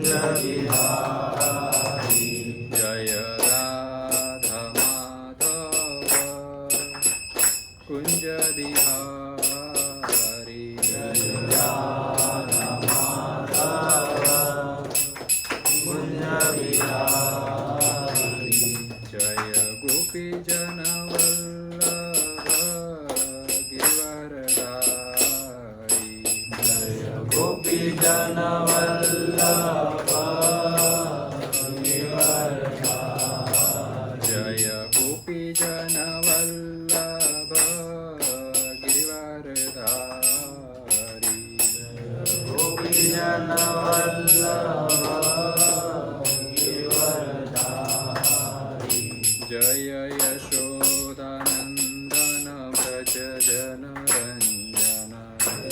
जय राधा माधव कुंज बिहारी जय राधा माधव कुंज बिहारी जय गोपी जन वल्लभ गिरिवरधारी जय गोपी जन वल्लभ गिरिवरधारी जय गोपी जन वल्लभ गिरिवरधारी गोपी जन वल्लभ गिरिवरधारी जय यशोदानंदन व्रज जन रंजन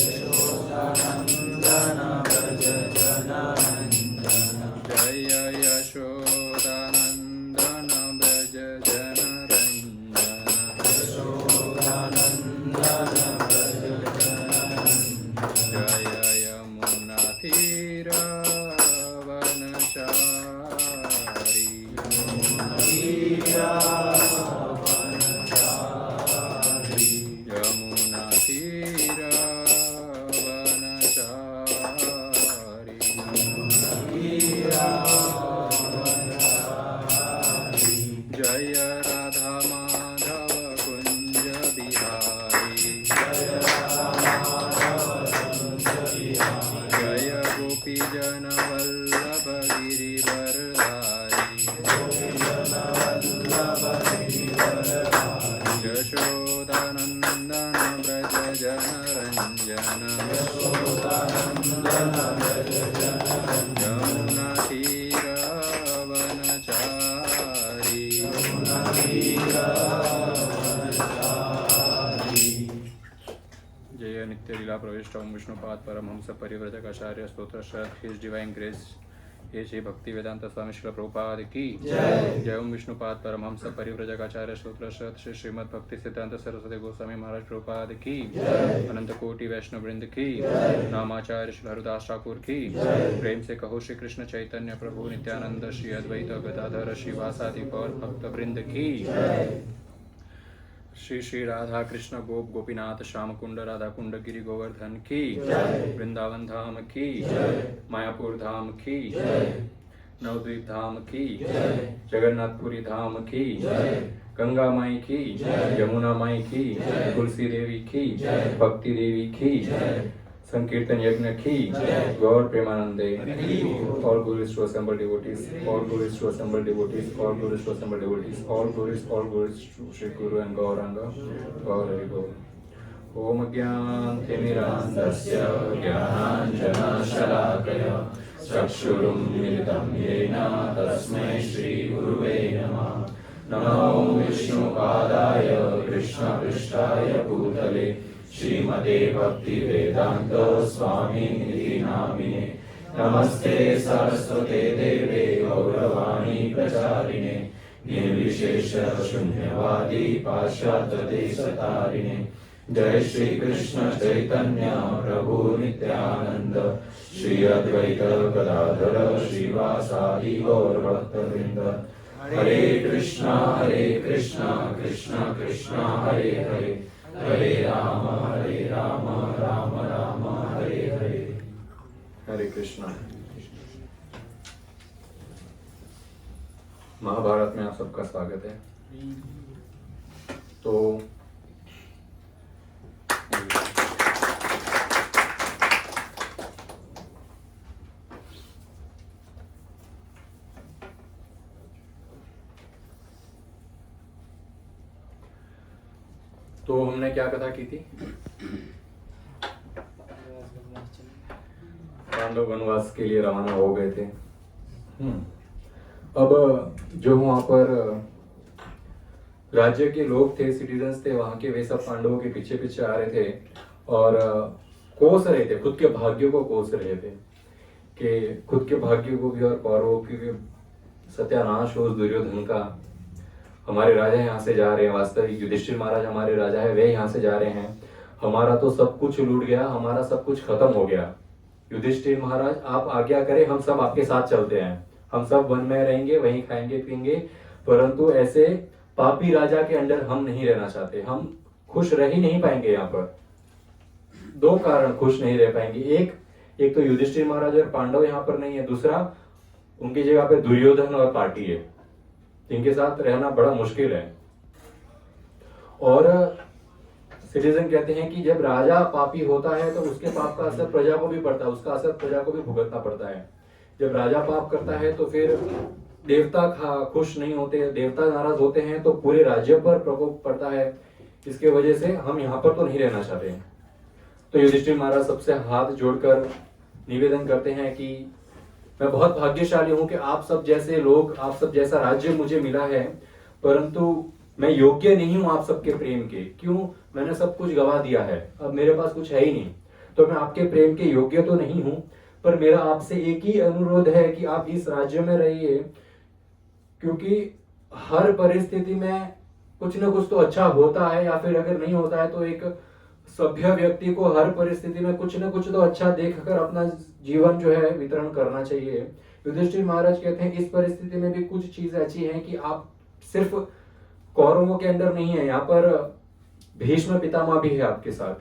यशोदानंदन व्रज जन रंजन जय यशोदानंदन व्रज जन रंजन यशोदानंदन व्रज जन जय यमुना तीर वनचारी यमुना तीर वनचारी जय राधा माधव कुंज बिहारी जय गोपी जन वल्लभ गिरिवरधारी यशोदानंदन व्रज जन रंजन यमुना तीर वनचारी जय नित्य लीला प्रविष्ट ओम विष्णुपाद परमहंस परिव्रजक आचार्य स्तोत्र हिज डिवाइन ग्रेस हे श्री भक्ति वेदांत स्वामी श्रील प्रभुपाद की जय ओम विष्णुपाद परमहंस परिव्रजक आचार्य स्तोत्र श्री श्रीमद भक्ति सिद्धांत सरस्वती गोस्वामी महाराज प्रभुपाद की अनंत कोटि वैष्णव वृंद की नामाचार्य श्री हरदास ठाकुर की प्रेम से कहो श्री कृष्ण चैतन्य प्रभु नित्यानंद श्री अद्वैत गदाधर श्रीवासादि गौर भक्त वृंद की श्री श्री राधा कृष्ण गोप गोपीनाथ श्याम कुंड राधा कुंड गिरि गोवर्धन की वृंदावन धाम की मायापुर धाम की नवद्वीप धाम की जगन्नाथपुरी धाम की गंगा माई की यमुना माई की तुलसी देवी की भक्ति देवी की संकीर्तन यज्ञ की गौर प्रेमानंदे all glories to assembled devotees, all glories to assembled devotees, all glories to assembled devotees, all glories to Shri Guru and Gauranga, Gaur Hari Gaur. Om Gyantimirandasya Gyananjanashalakaya Chakshurum Militam Yena Tasmai Shri Guruve Namah. Namo Vishnupadaya Krishna Prishtaya Bhutale श्रीमते भक्ति वेदांत स्वामी निधि नामिने नमस्ते सरस्वते देवे गौरवाणी प्रचारिणे निर्विशेष शून्यवादी पाश्चात्य देशतारिणे जय श्री कृष्ण चैतन्य प्रभु नित्यानंद श्री अद्वैत गदाधर श्रीवासादि गौर भक्तवृंद हरे कृष्णा कृष्णा कृष्णा हरे हरे हरे राम राम राम हरे हरे हरे कृष्णा। महाभारत में आप सबका स्वागत है। तो हमने क्या कथा की थी? पांडव वनवास के लिए रवाना हो गए थे। अब जो वहां पर राज्य के लोग थे, सिटीजन्स थे वहां के, वे सब पांडवों के पीछे पीछे आ रहे थे और कोस रहे थे, खुद के भाग्यों को कोस रहे थे कि खुद के भाग्यों को भी और कौरवों की भी सत्यानाश हो उस दुर्योधन का। हमारे राजा यहाँ से जा रहे हैं, वास्तविक युधिष्ठिर महाराज हमारे राजा है, वे यहाँ से जा रहे हैं, हमारा तो सब कुछ लूट गया, हमारा सब कुछ खत्म हो गया। युधिष्ठिर महाराज आप आज्ञा करें, हम सब आपके साथ चलते हैं, हम सब वन में रहेंगे, वहीं खाएंगे पिएंगे, परंतु ऐसे पापी राजा के अंडर हम नहीं रहना चाहते, हम खुश रह ही नहीं पाएंगे। यहाँ पर दो कारण खुश नहीं रह पाएंगे, एक तो युधिष्ठिर महाराज और पांडव यहाँ पर नहीं है, दूसरा उनकी जगह पे दुर्योधन और पार्टी है, जिनके साथ रहना बड़ा मुश्किल है। और सिटीजन कहते हैं कि जब राजा पापी होता है तो उसके पाप का असर प्रजा को भी पड़ता है, उसका असर प्रजा को भी भुगतना पड़ता है। जब राजा पाप करता है तो फिर देवता खुश नहीं होते, देवता नाराज होते हैं तो पूरे राज्य पर प्रकोप पड़ता है। इसके वजह से हम यहाँ पर तो नहीं रहना चाहते। तो युधिष्ठिर महाराज सबसे हाथ जोड़कर निवेदन करते हैं कि मैं बहुत भाग्यशाली हूं कि आप सब जैसे लोग, आप सब जैसा राज्य मुझे मिला है, परंतु मैं योग्य नहीं हूं आप सबके प्रेम के। क्यों? मैंने सब कुछ गवा दिया है, अब मेरे पास कुछ है ही नहीं, तो मैं आपके प्रेम के योग्य तो नहीं हूं। पर मेरा आपसे एक ही अनुरोध है कि आप इस राज्य में रहिए, क्योंकि हर परिस्थिति में कुछ ना कुछ तो अच्छा होता है, या फिर अगर नहीं होता है तो एक सभ्य व्यक्ति को हर परिस्थिति में कुछ ना कुछ तो अच्छा देखकर अपना जीवन जो है वितरण करना चाहिए। युधिष्ठिर महाराज कहते हैं इस परिस्थिति में भी कुछ चीजें अच्छी हैं कि आप सिर्फ कौरवों के अंदर नहीं है, यहाँ पर भीष्म पितामह भी है आपके साथ,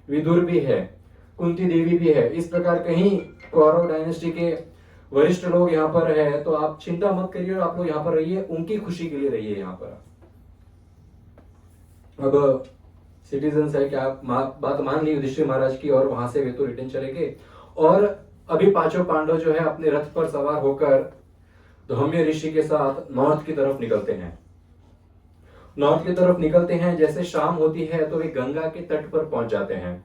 विदुर भी है, कुंती देवी भी है। इस प्रकार कहीं कौरव डायनेस्टी के वरिष्ठ लोग यहाँ पर है, तो आप चिंता मत करिए और आप लोग यहाँ पर रहिए, उनकी खुशी के लिए रहिए यहाँ पर। अब सिटीजन है कि आप बात मान ली युधिष्ठिर महाराज की, और वहां से वे तो रिटर्न चले गए। और अभी पांचों पांडव जो है अपने रथ पर सवार होकर धौम्य ऋषि के साथ नॉर्थ की तरफ निकलते हैं। नॉर्थ की तरफ निकलते हैं, जैसे शाम होती है तो वे गंगा के तट पर पहुंच जाते हैं,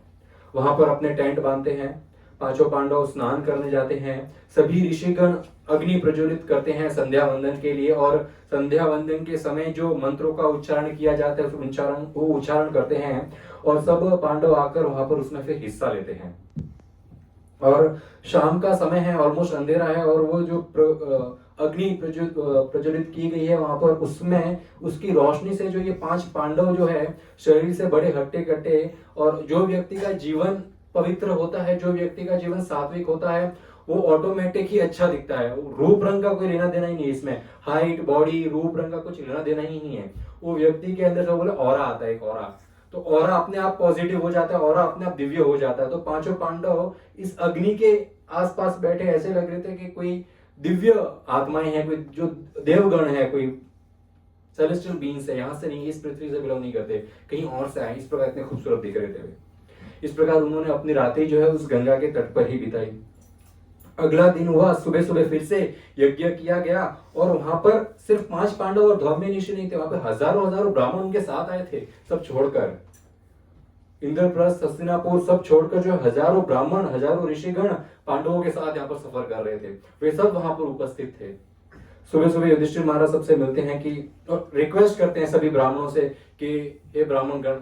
वहां पर अपने टेंट बांधते हैं। पांचों पांडव स्नान करने जाते हैं, सभी ऋषिगण अग्नि प्रज्वलित करते हैं संध्या वंदन के लिए, और संध्या वंदन के समय जो मंत्रों का उच्चारण किया जाता है वो उच्चारण करते हैं, और सब पांडव आकर वहां पर उसमें फिर हिस्सा लेते हैं। और शाम का समय है, ऑलमोस्ट अंधेरा है, और वो जो अग्नि प्रज्वलित की गई है वहां पर, उसमें उसकी रोशनी से जो ये पांच पांडव जो है शरीर से बड़े हट्टे कट्टे, और जो व्यक्ति का जीवन पवित्र होता है, जो व्यक्ति का जीवन सात्विक होता है, वो ऑटोमेटिक ही अच्छा दिखता है। रूप रंग का कोई लेना देना ही नहीं इसमें, हाइट बॉडी रूप रंग का कुछ लेना देना ही नहीं है। वो व्यक्ति के अंदर जो बोले ऑरा आता है, एक ऑरा, तो ऑरा अपने आप पॉजिटिव हो जाता है, ऑरा अपने आप दिव्य हो जाता है। तो पांचों पांडव इस अग्नि के आसपास बैठे ऐसे लग रहे थे कि कोई दिव्य आत्माएं हैं, कोई जो देवगण है, कोई सेलेस्टियल बीइंग्स है, यहां से नहीं, इस पृथ्वी से बिलोंग नहीं करते, कहीं और से आए, इस प्रकार इतने खूबसूरत दिख रहे थे वे। इस प्रकार उन्होंने अपनी रातें जो है उस गंगा के तट पर ही बिताई। अगला दिन हुआ, सुबह सुबह फिर से यज्ञ किया गया, और वहां पर सिर्फ पांच पांडव और धौम्य ऋषि नहीं थे, वहां पर हजारों हजारों ब्राह्मण उनके साथ आए थे, सब छोड़कर इंद्रप्रस्थ हस्तिनापुर सब छोड़कर जो हजारों ब्राह्मण हजारों ऋषिगण पांडवों के साथ यहाँ पर सफर कर रहे थे, वे सब वहां पर उपस्थित थे। सुबह सुबह युधिष्ठिर महाराज सबसे मिलते हैं कि, और रिक्वेस्ट करते हैं सभी ब्राह्मणों से कि हे ब्राह्मण गण,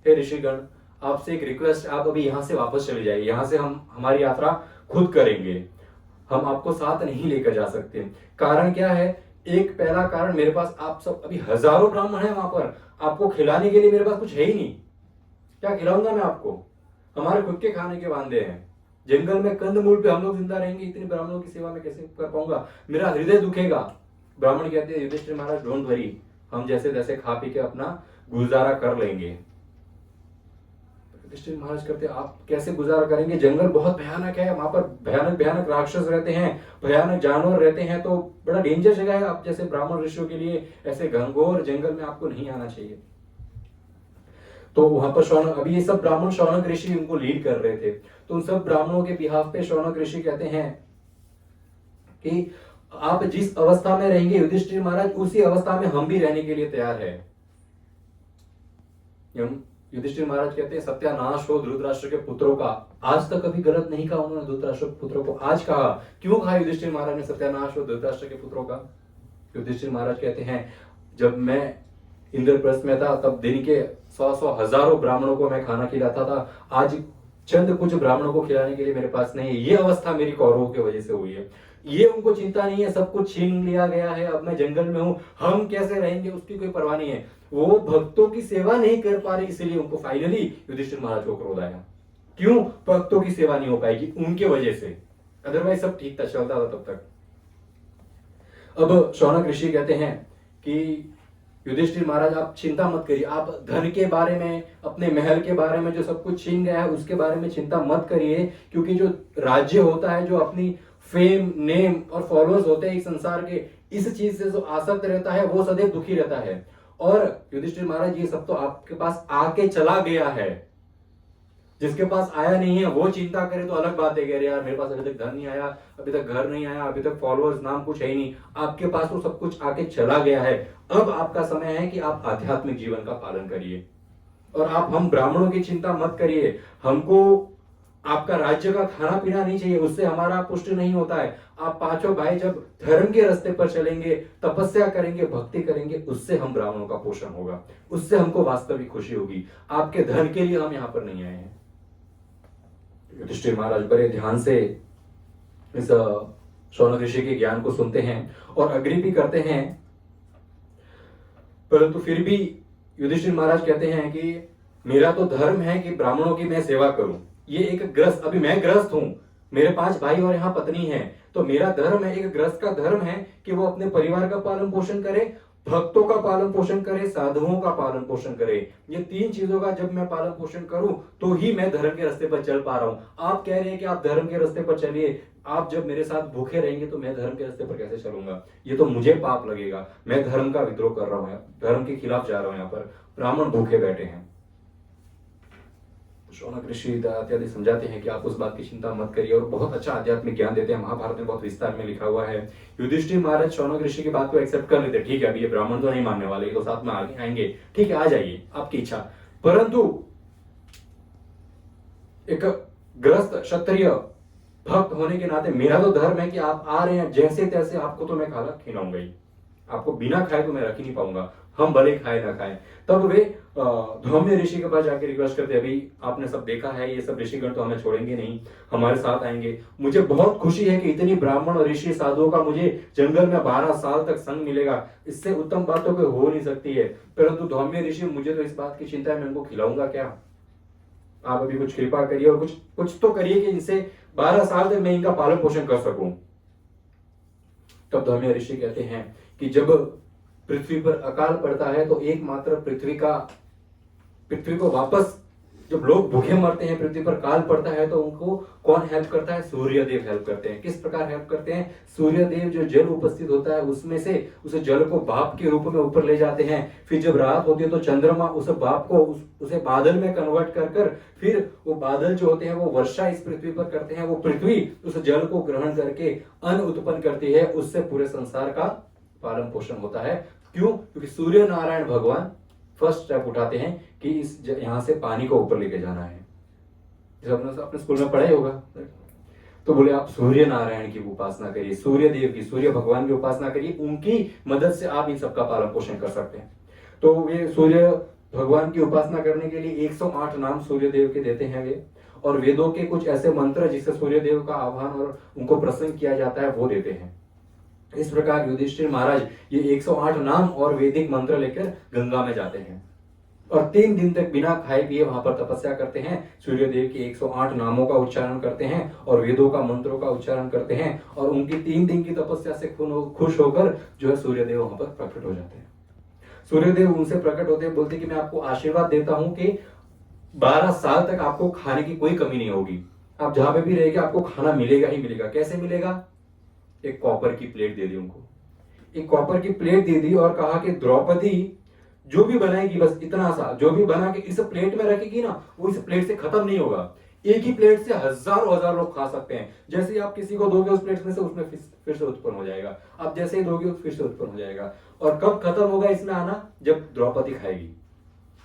हे ऋषिगण, आपसे एक रिक्वेस्ट, आप अभी यहाँ से वापस चले जाइए, यहाँ से हम हमारी यात्रा खुद करेंगे, हम आपको साथ नहीं लेकर जा सकते। कारण क्या है? एक पहला कारण, मेरे पास आप सब अभी हजारों ब्राह्मण है वहां पर, आपको खिलाने के लिए मेरे पास कुछ है ही नहीं, क्या खिलाऊंगा मैं आपको? हमारे खुद के खाने के वांदे हैं, जंगल में कंदमूल पे हम लोग जिंदा रहेंगे, इतने ब्राह्मणों की सेवा में कैसे कर पाऊंगा, मेरा हृदय दुखेगा। ब्राह्मण कहते हैं युधिष्ठिर महाराज डोंट वरी, हम जैसे तैसे खा पी के अपना गुजारा कर लेंगे। युधिष्ठिर महाराज कहते हैं आप कैसे गुजारा करेंगे? जंगल बहुत भयानक है, वहां पर भयानक भयानक राक्षस रहते हैं, भयानक जानवर रहते हैं, तो बड़ा डेंजर जगह है, आप जैसे ब्राह्मण ऋषियों के लिए ऐसे घनघोर जंगल में आपको नहीं आना चाहिए। तो वहां पर शौनक, अभी ये सब ब्राह्मण शौनक ऋषि उनको लीड कर रहे थे, तो उन सब ब्राह्मणों के बिहाफ पे शौनक ऋषि कहते हैं कि आप जिस अवस्था में रहेंगे युधिष्ठिर महाराज, उसी अवस्था में हम भी रहने के लिए तैयार है। युधिष्ठिर महाराज कहते हैं सत्यानाश हो धृतराष्ट्र के पुत्रों का। आज तक कभी गलत नहीं कहा उन्होंने धृतराष्ट्र के पुत्रों को, आज कहा। क्यों कहा युधिष्ठिर महाराज ने सत्यानाश हो धृतराष्ट्र के पुत्रों का? युधिष्ठिर महाराज कहते हैं जब मैं इंद्रप्रस्थ में था तब दिन के 100 हजारों ब्राह्मणों को मैं खाना खिलाता था, आज चंद कुछ ब्राह्मणों को खिलाने के लिए मेरे पास नहीं है। ये अवस्था मेरी कौरवों की वजह से हुई है। ये उनको चिंता नहीं है, सब कुछ छीन लिया गया है, अब मैं जंगल में हूं, हम कैसे रहेंगे उसकी कोई परवाह नहीं है। वो भक्तों की सेवा नहीं कर पा रहे, इसलिए उनको फाइनली युधिष्ठिर महाराज को क्रोध आया। क्यों भक्तों की सेवा नहीं हो पाएगी? उनके वजह से, अदरवाइज सब ठीक था, चलता था तब तक। अब शौनक ऋषि कहते हैं कि युधिष्ठिर महाराज आप चिंता मत करिए, आप धन के बारे में, अपने महल के बारे में, जो सब कुछ छीन गया है उसके बारे में चिंता मत करिए, क्योंकि जो राज्य होता है, जो अपनी फेम, नेम और फॉलोअर्स होते हैं एक संसार के, इस चीज से जो आसक्त रहता है वो सदैव दुखी रहता है। और युधिष्ठिर महाराज ये सब तो आपके पास आके चला गया है, जिसके पास आया नहीं है वो चिंता करे तो अलग बात है, कह रहे यार मेरे पास अभी तक धन नहीं आया, अभी तक घर नहीं आया, अभी तक फॉलोअर्स नाम कुछ है ही नहीं। आपके पास तो सब कुछ आके चला गया है, अब आपका समय है कि आप आध्यात्मिक जीवन का पालन करिए। और आप, हम ब्राह्मणों की चिंता मत करिए, हमको आपका राज्य का खाना पीना नहीं चाहिए, उससे हमारा पुष्ट नहीं होता है। आप पांचों भाई जब धर्म के रास्ते पर चलेंगे, तपस्या करेंगे, भक्ति करेंगे, उससे हम ब्राह्मणों का पोषण होगा, उससे हमको वास्तविक खुशी होगी। आपके धन के लिए हम यहां पर नहीं आए हैं। युधिष्ठिर महाराज बड़े ध्यान से इस शौनक ऋषि के ज्ञान को सुनते हैं और अग्री भी करते हैं, परंतु फिर भी युधिष्ठिर महाराज कहते हैं कि मेरा तो धर्म है कि ब्राह्मणों की मैं सेवा करूं। ये एक ग्रस्त, अभी मैं ग्रस्त हूं, मेरे 5 भाई और यहाँ पत्नी है, तो मेरा धर्म है, एक ग्रस्त का धर्म है कि वो अपने परिवार का पालन पोषण करे, भक्तों का पालन पोषण करे, साधुओं का पालन पोषण करे। ये 3 चीजों का जब मैं पालन पोषण करूं तो ही मैं धर्म के रास्ते पर चल पा रहा हूं। आप कह रहे हैं कि आप धर्म के रास्ते पर चलिए, आप जब मेरे साथ भूखे रहेंगे तो मैं धर्म के रास्ते पर कैसे चलूंगा? ये तो मुझे पाप लगेगा, मैं धर्म का विद्रोह कर रहा हूं, धर्म के खिलाफ जा रहा हूं। यहाँ पर ब्राह्मण भूखे बैठे हैं। शौनक ऋषि इत्यादि समझाते हैं कि आप उस बात की चिंता मत करिए, और बहुत अच्छा आध्यात्मिक ज्ञान देते हैं। महाभारत में बहुत विस्तार में लिखा हुआ है। युधिष्ठिर महाराज शौनक ऋषि की बात को एक्सेप्ट कर लेते, ठीक है अभी ये ब्राह्मण तो नहीं मानने वाले, तो साथ में आगे आएंगे, ठीक है आ जाइए, आपकी इच्छा। परंतु एक ग्रस्त क्षत्रिय भक्त होने के नाते मेरा तो धर्म है कि आप आ रहे हैं जैसे तैसे, आपको तो मैं खाना खिलाऊंगा ही, आपको बिना खाए तो मैं रख ही नहीं पाऊंगा, हम भले खाए ना खाए। तब वे धौम्य ऋषि के पास जाके रिक्वेस्ट करते, अभी आपने सब देखा है, ये सब ऋषिगण तो हमें छोड़ेंगे नहीं, हमारे साथ आएंगे। मुझे बहुत खुशी है कि इतनी ब्राह्मण और ऋषि साधुओं का मुझे जंगल में 12 साल तक संग मिलेगा, इससे उत्तम बात तो कोई हो नहीं सकती है। परंतु धौम्य ऋषि, मुझे तो इस बात की चिंता है, मैं उनको खिलाऊंगा क्या? आप अभी कुछ कृपा करिए और कुछ तो करिए कि इनसे 12 साल तक मैं इनका पालन पोषण कर सकूं। तब धौम्य ऋषि कहते हैं कि जब पृथ्वी पर अकाल पड़ता है तो एकमात्र पृथ्वी को वापस, जब लोग भूखे मरते हैं, पृथ्वी पर काल पड़ता है, तो उनको कौन हेल्प करता है? सूर्यदेव हेल्प करते हैं। किस प्रकार हेल्प करते हैं? सूर्यदेव जो जल उपस्थित होता है उसमें से उस जल को भाप के रूप में ऊपर ले जाते हैं। फिर जब रात होती है तो चंद्रमा उस भाप को उसे बादल में कन्वर्ट कर फिर वो बादल जो होते हैं वो वर्षा इस पृथ्वी पर करते हैं। वो पृथ्वी उस जल को ग्रहण करके अन्न उत्पन्न करती है, उससे पूरे संसार का पालन पोषण होता है। क्यों? क्योंकि सूर्य नारायण भगवान फर्स्ट स्टेप उठाते हैं कि इस यहां से पानी को ऊपर लेके जाना है। जैसे अपने स्कूल में पढ़ा ही होगा, तो बोले आप सूर्य नारायण की उपासना करिए, सूर्य देव की, सूर्य भगवान की उपासना करिए, उनकी मदद से आप इन सबका पालन पोषण कर सकते हैं। तो ये सूर्य भगवान की उपासना करने के लिए 108 नाम सूर्य देव के देते हैं वे, और वेदों के कुछ ऐसे मंत्र जिससे सूर्य देव का आह्वान और उनको प्रसन्न किया जाता है वो देते हैं। इस प्रकार युधिष्ठिर महाराज ये 108 नाम और वैदिक मंत्र लेकर गंगा में जाते हैं और 3 दिन तक बिना खाए पिए वहां पर तपस्या करते हैं। सूर्य देव के 108 नामों का उच्चारण करते हैं और वेदों का मंत्रों का उच्चारण करते हैं, और उनकी 3 दिन की तपस्या से खुश होकर जो है सूर्य देव वहां पर प्रकट हो जाते हैं। सूर्य देव उनसे प्रकट होते हैं, बोलते कि मैं आपको आशीर्वाद देता हूं कि 12 साल तक आपको खाने की कोई कमी नहीं होगी, आप जहां पे भी रहेंगे आपको खाना मिलेगा ही मिलेगा। कैसे मिलेगा? एक कॉपर की प्लेट दे दी उनको, एक कॉपर की प्लेट दे दी और कहा कि द्रौपदी जो भी बनाएगी, बस इतना सा जो भी बना के इस प्लेट में रखेगी ना, वो इस प्लेट से खत्म नहीं होगा। एक ही प्लेट से हजारों हजार लोग खा सकते हैं। जैसे ही आप किसी को दोगे उस प्लेट में से, उसमें फिर से उत्पन्न हो जाएगा। आप जैसे ही दोगे फिर से उत्पन्न हो जाएगा। और कब खत्म होगा इसमें आना? जब द्रौपदी खाएगी।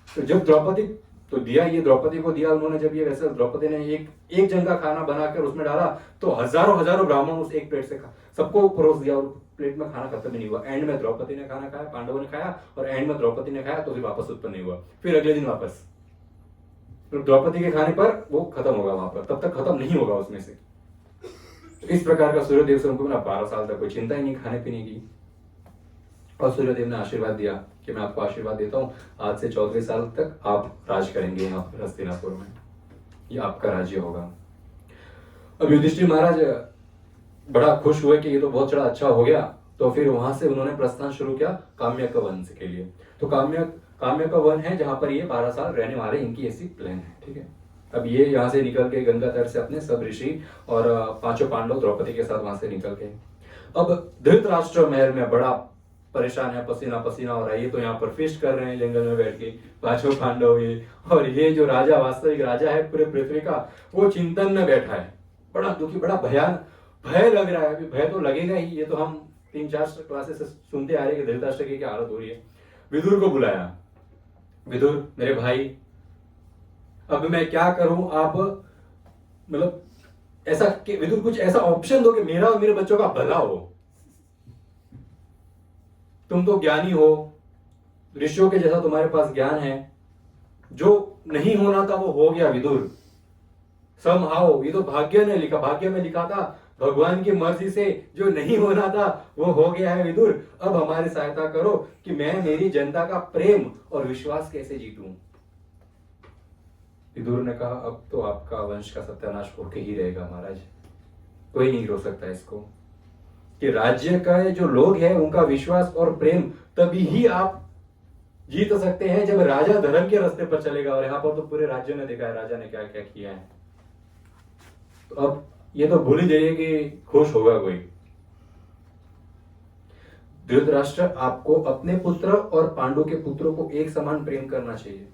तो जब द्रौपदी, तो दिया ये द्रौपदी को दिया उन्होंने, जब ये वैसे द्रौपदी ने एक जन का खाना बनाकर उसमें डाला तो हजारों ब्राह्मण उस एक प्लेट से सबको परोस दिया और प्लेट में खाना खत्म नहीं हुआ। एंड में द्रौपदी ने खाना खाया, पांडवों ने खाया, और एंड में द्रौपदी ने खाया तो फिर वापस उत्पन्न नहीं हुआ। फिर अगले दिन वापस तो द्रौपदी के खाने पर वो खत्म होगा, वहां पर तब तक खत्म नहीं होगा उसमें से। तो इस प्रकार का सूर्यदेव से उनको 12 साल तक कोई चिंता ही नहीं खाने पीने की। और सूर्यदेव ने आशीर्वाद दिया कि मैं आपको आशीर्वाद देता हूं, आज से 14 साल तक आप राज करेंगे यहाँ पर हस्तिनापुर में। ये आपका राज्य होगा। अब युधिष्ठिर महाराज बड़ा खुश हुए कि ये तो बहुत बड़ा अच्छा हो गया, तो फिर वहां से उन्होंने प्रस्थान शुरू किया काम्यक वन के लिए। तो काम्यक वन है जहां पर ये 12 साल रहने वाले, इनकी ऐसी प्लान है, ठीक है। अब ये यहाँ से निकल के गंगा तट से अपने सब ऋषि और 5 पांडव द्रौपदी के साथ वहां से निकल गए। अब धृतराष्ट्र महल में बड़ा परेशान है, पसीना पसीना हो रहा है। ये तो यहाँ पर फिस्ट कर रहे हैं जंगल में बैठ के 5 पांडव ये, और ये जो राजा, वास्तविक राजा है पूरे पृथ्वी का, वो चिंतन में बैठा है, बड़ा दुखी, बड़ा भय लग रहा है। अभी भय तो लगेगा ही, ये तो हम 3-4 क्लासेस से सुनते आ रहे हैं कि धृतराष्ट्र की क्या हालत हो रही है। विदुर को बुलाया, विदुर मेरे भाई अब मैं क्या करूं, आप मतलब ऐसा विदुर कुछ ऐसा ऑप्शन दो कि मेरा और मेरे बच्चों का भला हो। तुम तो ज्ञानी हो, ऋषियों के जैसा तुम्हारे पास ज्ञान है, जो नहीं होना था वो हो गया विदुर। समहाउ, ये तो भाग्य ने लिखा, भाग्य में लिखा था, भगवान की मर्जी से जो नहीं होना था वो हो गया है विदुर। अब हमारी सहायता करो कि मैं मेरी जनता का प्रेम और विश्वास कैसे जीतूं। विदुर ने कहा अब तो आपका वंश का सत्यानाश होके ही रहेगा महाराज, कोई नहीं रोक सकता इसको। कि राज्य का जो लोग हैं उनका विश्वास और प्रेम तभी ही आप जीत सकते हैं जब राजा धर्म के रास्ते पर चलेगा। और यहाँ पर तो पूरे राज्य ने देखा है राजा ने क्या क्या किया है। तो अब ये तो भूल ही जाइए कि खुश होगा कोई। धृतराष्ट्र, आपको अपने पुत्र और पांडु के पुत्रों को एक समान प्रेम करना चाहिए,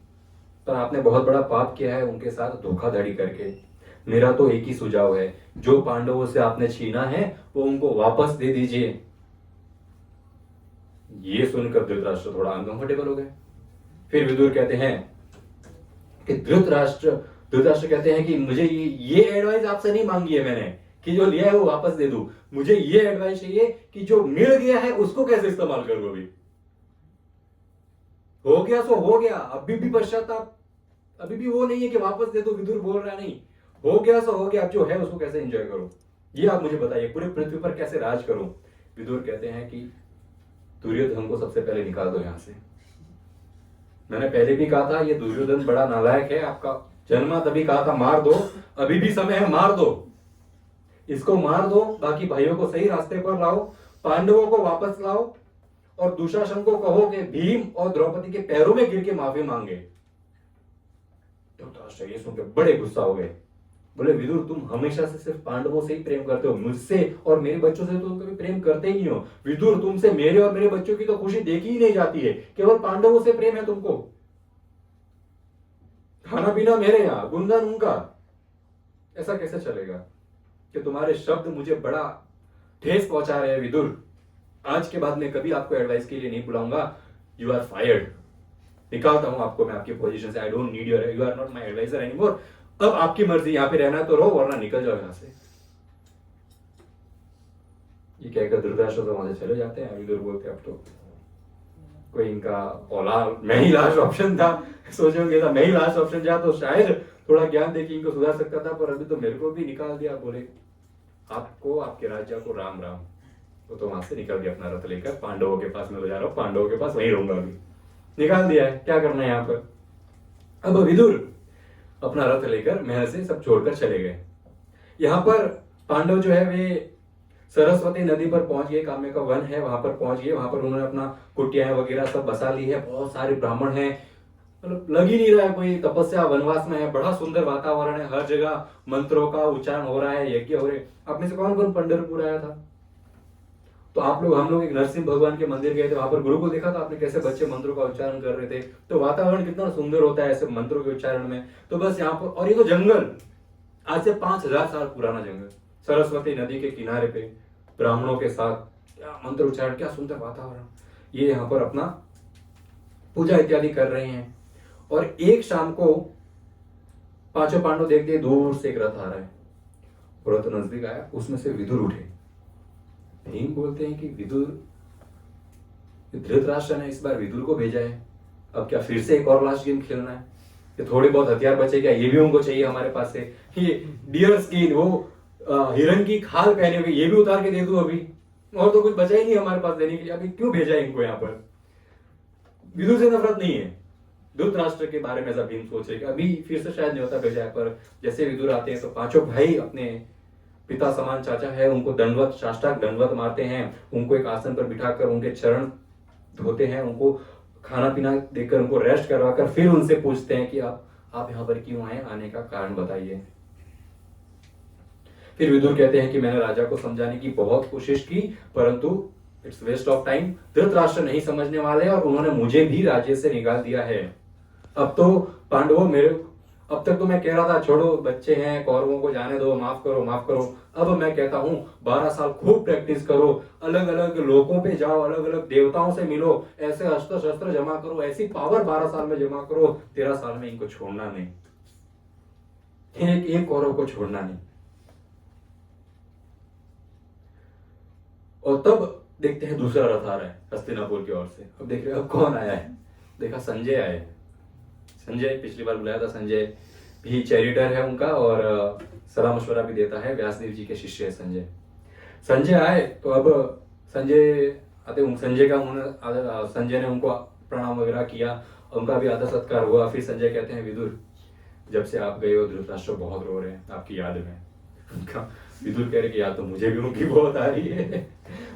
पर आपने बहुत बड़ा पाप किया है उनके साथ धोखाधड़ी करके। मेरा तो एक ही सुझाव है, जो पांडवों से आपने छीना है वो उनको वापस दे दीजिए। ये सुनकर धृतराष्ट्र थोड़ा अनकंफर्टेबल हो गए। फिर विदुर कहते हैं कि धृतराष्ट्र कहते हैं कि मुझे ये एडवाइस आपसे नहीं मांगी है मैंने कि जो लिया है वो वापस दे दूं। मुझे ये एडवाइस चाहिए कि जो मिल गया है उसको कैसे इस्तेमाल करूं। अभी हो गया सो हो गया, अभी भी पश्चाताप, अभी भी वो नहीं है कि वापस दे दो। विदुर बोल रहा नहीं, हो गया सो हो गया, अब जो है उसको कैसे एंजॉय करो, ये आप मुझे बताइए, पूरे पृथ्वी पर कैसे राज करूं। विदुर कहते हैं कि दुर्योधन को सबसे पहले निकाल दो यहां से। मैंने पहले भी कहा था ये दुर्योधन बड़ा नालायक है, आपका जन्मा तभी कहा था मार दो, अभी भी समय है, मार दो इसको, मार दो। बाकी भाइयों को सही रास्ते पर लाओ, पांडवों को वापस लाओ, और दुशासन को कहो कि भीम और द्रौपदी के पैरों में गिर के माफी मांगे। तो ये सुनकर बड़े गुस्सा हो गए, बोले विदुर तुम हमेशा से सिर्फ पांडवों से ही प्रेम करते हो, मुझसे और मेरे बच्चों से तो कभी प्रेम करते ही नहीं हो। विदुर तुमसे मेरे और मेरे बच्चों की तो खुशी देखी ही नहीं जाती है, केवल पांडवों से प्रेम है तुमको। खाना पीना मेरे यहाँ, गुंदन उनका, ऐसा कैसे चलेगा कि तुम्हारे शब्द मुझे बड़ा ठेस पहुंचा रहे हैं। विदुर आज के बाद मैं कभी आपको एडवाइस के लिए नहीं बुलाऊंगा, यू आर फायर्ड, निकालता हूं आपको मैं आपकी पोजीशन से। I don't need your, you are not my advisor anymore. अब आपकी मर्जी, यहां पे रहना तो रहो वरना निकल जाओ यहां से। ये कहकर धृतराष्ट्र तो वहां से चले जाते हैं। विदुर बोलते अब तो कोई इनका औलाद, मैं ही लास्ट ऑप्शन था, सोचोगे था मैं ही लास्ट ऑप्शन था तो शायद थोड़ा ज्ञान देके इनको सुधार सकता था, पर अभी तो मेरे को भी निकाल दिया। बोले आपको, आपके राज्य को राम राम। वो तो वहां से निकल गया अपना रथ लेकर, पांडवों के पास मैं तो जा रहा हूँ, पांडवों के पास वहीं रहूंगा। अभी निकाल दिया है, क्या करना है यहाँ पर। अब विदुर अपना रथ लेकर महल से सब छोड़कर चले गए। यहाँ पर पांडव जो है वे सरस्वती नदी पर पहुंच गए, काम्य का वन है वहां पर पहुंच गए। वहां पर उन्होंने अपना कुटिया वगैरह सब बसा ली है, बहुत सारे ब्राह्मण हैं, मतलब लग ही नहीं रहा है कोई तपस्या वनवास में है। बड़ा सुंदर वातावरण है, हर जगह मंत्रों का उच्चारण हो रहा है, यज्ञ हो रहे। आप में से कौन कौन पंढरपुर आया था? तो आप लोग, हम लोग एक नरसिंह भगवान के मंदिर गए थे, वहां पर गुरु को देखा था आपने कैसे बच्चे मंत्रों का उच्चारण कर रहे थे। तो वातावरण कितना सुंदर होता है ऐसे मंत्रों के उच्चारण में। तो बस यहाँ पर, और ये तो जंगल आज से 5000 साल पुराना जंगल, सरस्वती नदी के किनारे पे ब्राह्मणों के साथ, क्या मंत्र उच्चारण, क्या सुंदर वातावरण। ये यहाँ पर अपना पूजा इत्यादि कर रहे हैं। और एक शाम को 5 पांडव देखते हैं दूर से एक रथ आ रहा है, रथ नजदीक आया, उसमें से विदुर उठे। भीम बोलते हैं कि विदुर, धृतराष्ट्र ने इस बार विदुर को भेजा है, अब क्या फिर से एक और लास्ट गेम खेलना है? कि थोड़े बहुत हथियार बचे क्या, ये भी उनको चाहिए हमारे पास से। ये डियर स्किन, वो हिरन की खाल पहने हुए, ये भी उतार के दे दूं अभी, और तो कुछ बचा ही नहीं हमारे पास देने के लिए। अभी क्यों भेजा है इनको यहाँ पर? विदुर से नफरत नहीं है, धृतराष्ट्र के बारे में ऐसा भीम सोच रहे कि अभी फिर से शायद न्योता भेजा है, पर जैसे विदुर आते हैं तो पांचों भाई अपने पिता समान चाचा है उनको दंडवत साष्टांग दंडवत मारते हैं, उनको एक आसन पर बिठाकर उनके चरण धोते हैं, उनको खाना पीना देकर उनको रेस्ट करवाकर फिर उनसे पूछते हैं कि आप यहाँ पर क्यों आए, आने का कारण बताइए। फिर विदुर कहते हैं कि मैंने राजा को समझाने की बहुत कोशिश की परंतु it's waste of time, Dhritarashtra नहीं समझने वाले और उन्होंने मुझे भी राज्य से निकाल दिया है। अब तो पांडवों मेरे, अब तक तो मैं कह रहा था छोड़ो बच्चे हैं, कौरवों को जाने दो, माफ करो माफ करो। अब मैं कहता हूं 12 साल खूब प्रैक्टिस करो, अलग अलग लोकों पे जाओ, अलग अलग देवताओं से मिलो, ऐसे अस्त्र शस्त्र जमा करो, ऐसी पावर 12 साल में जमा करो, 13 साल में इनको छोड़ना नहीं, एक कौरव को छोड़ना नहीं। और तब देखते हैं दूसरा रथ आ रहा है हस्तिनापुर की ओर से। अब देख रहे अब कौन आया है, देखा संजय आए। संजय पिछली बार बुलाया था, संजय भी चैरिटर है उनका और सलाह मशवरा भी देता है, व्यासदेव जी के शिष्य है संजय। संजय आए तो अब संजय आते, संजय ने उनको प्रणाम वगैरह किया, उनका भी आदर सत्कार हुआ। फिर संजय कहते हैं विदुर जब से आप गए हो धृतराष्ट्र बहुत रो रहे हैं आपकी याद में। उनका विदुर कह रहे कि याद तो मुझे भी उनकी बहुत आ रही है,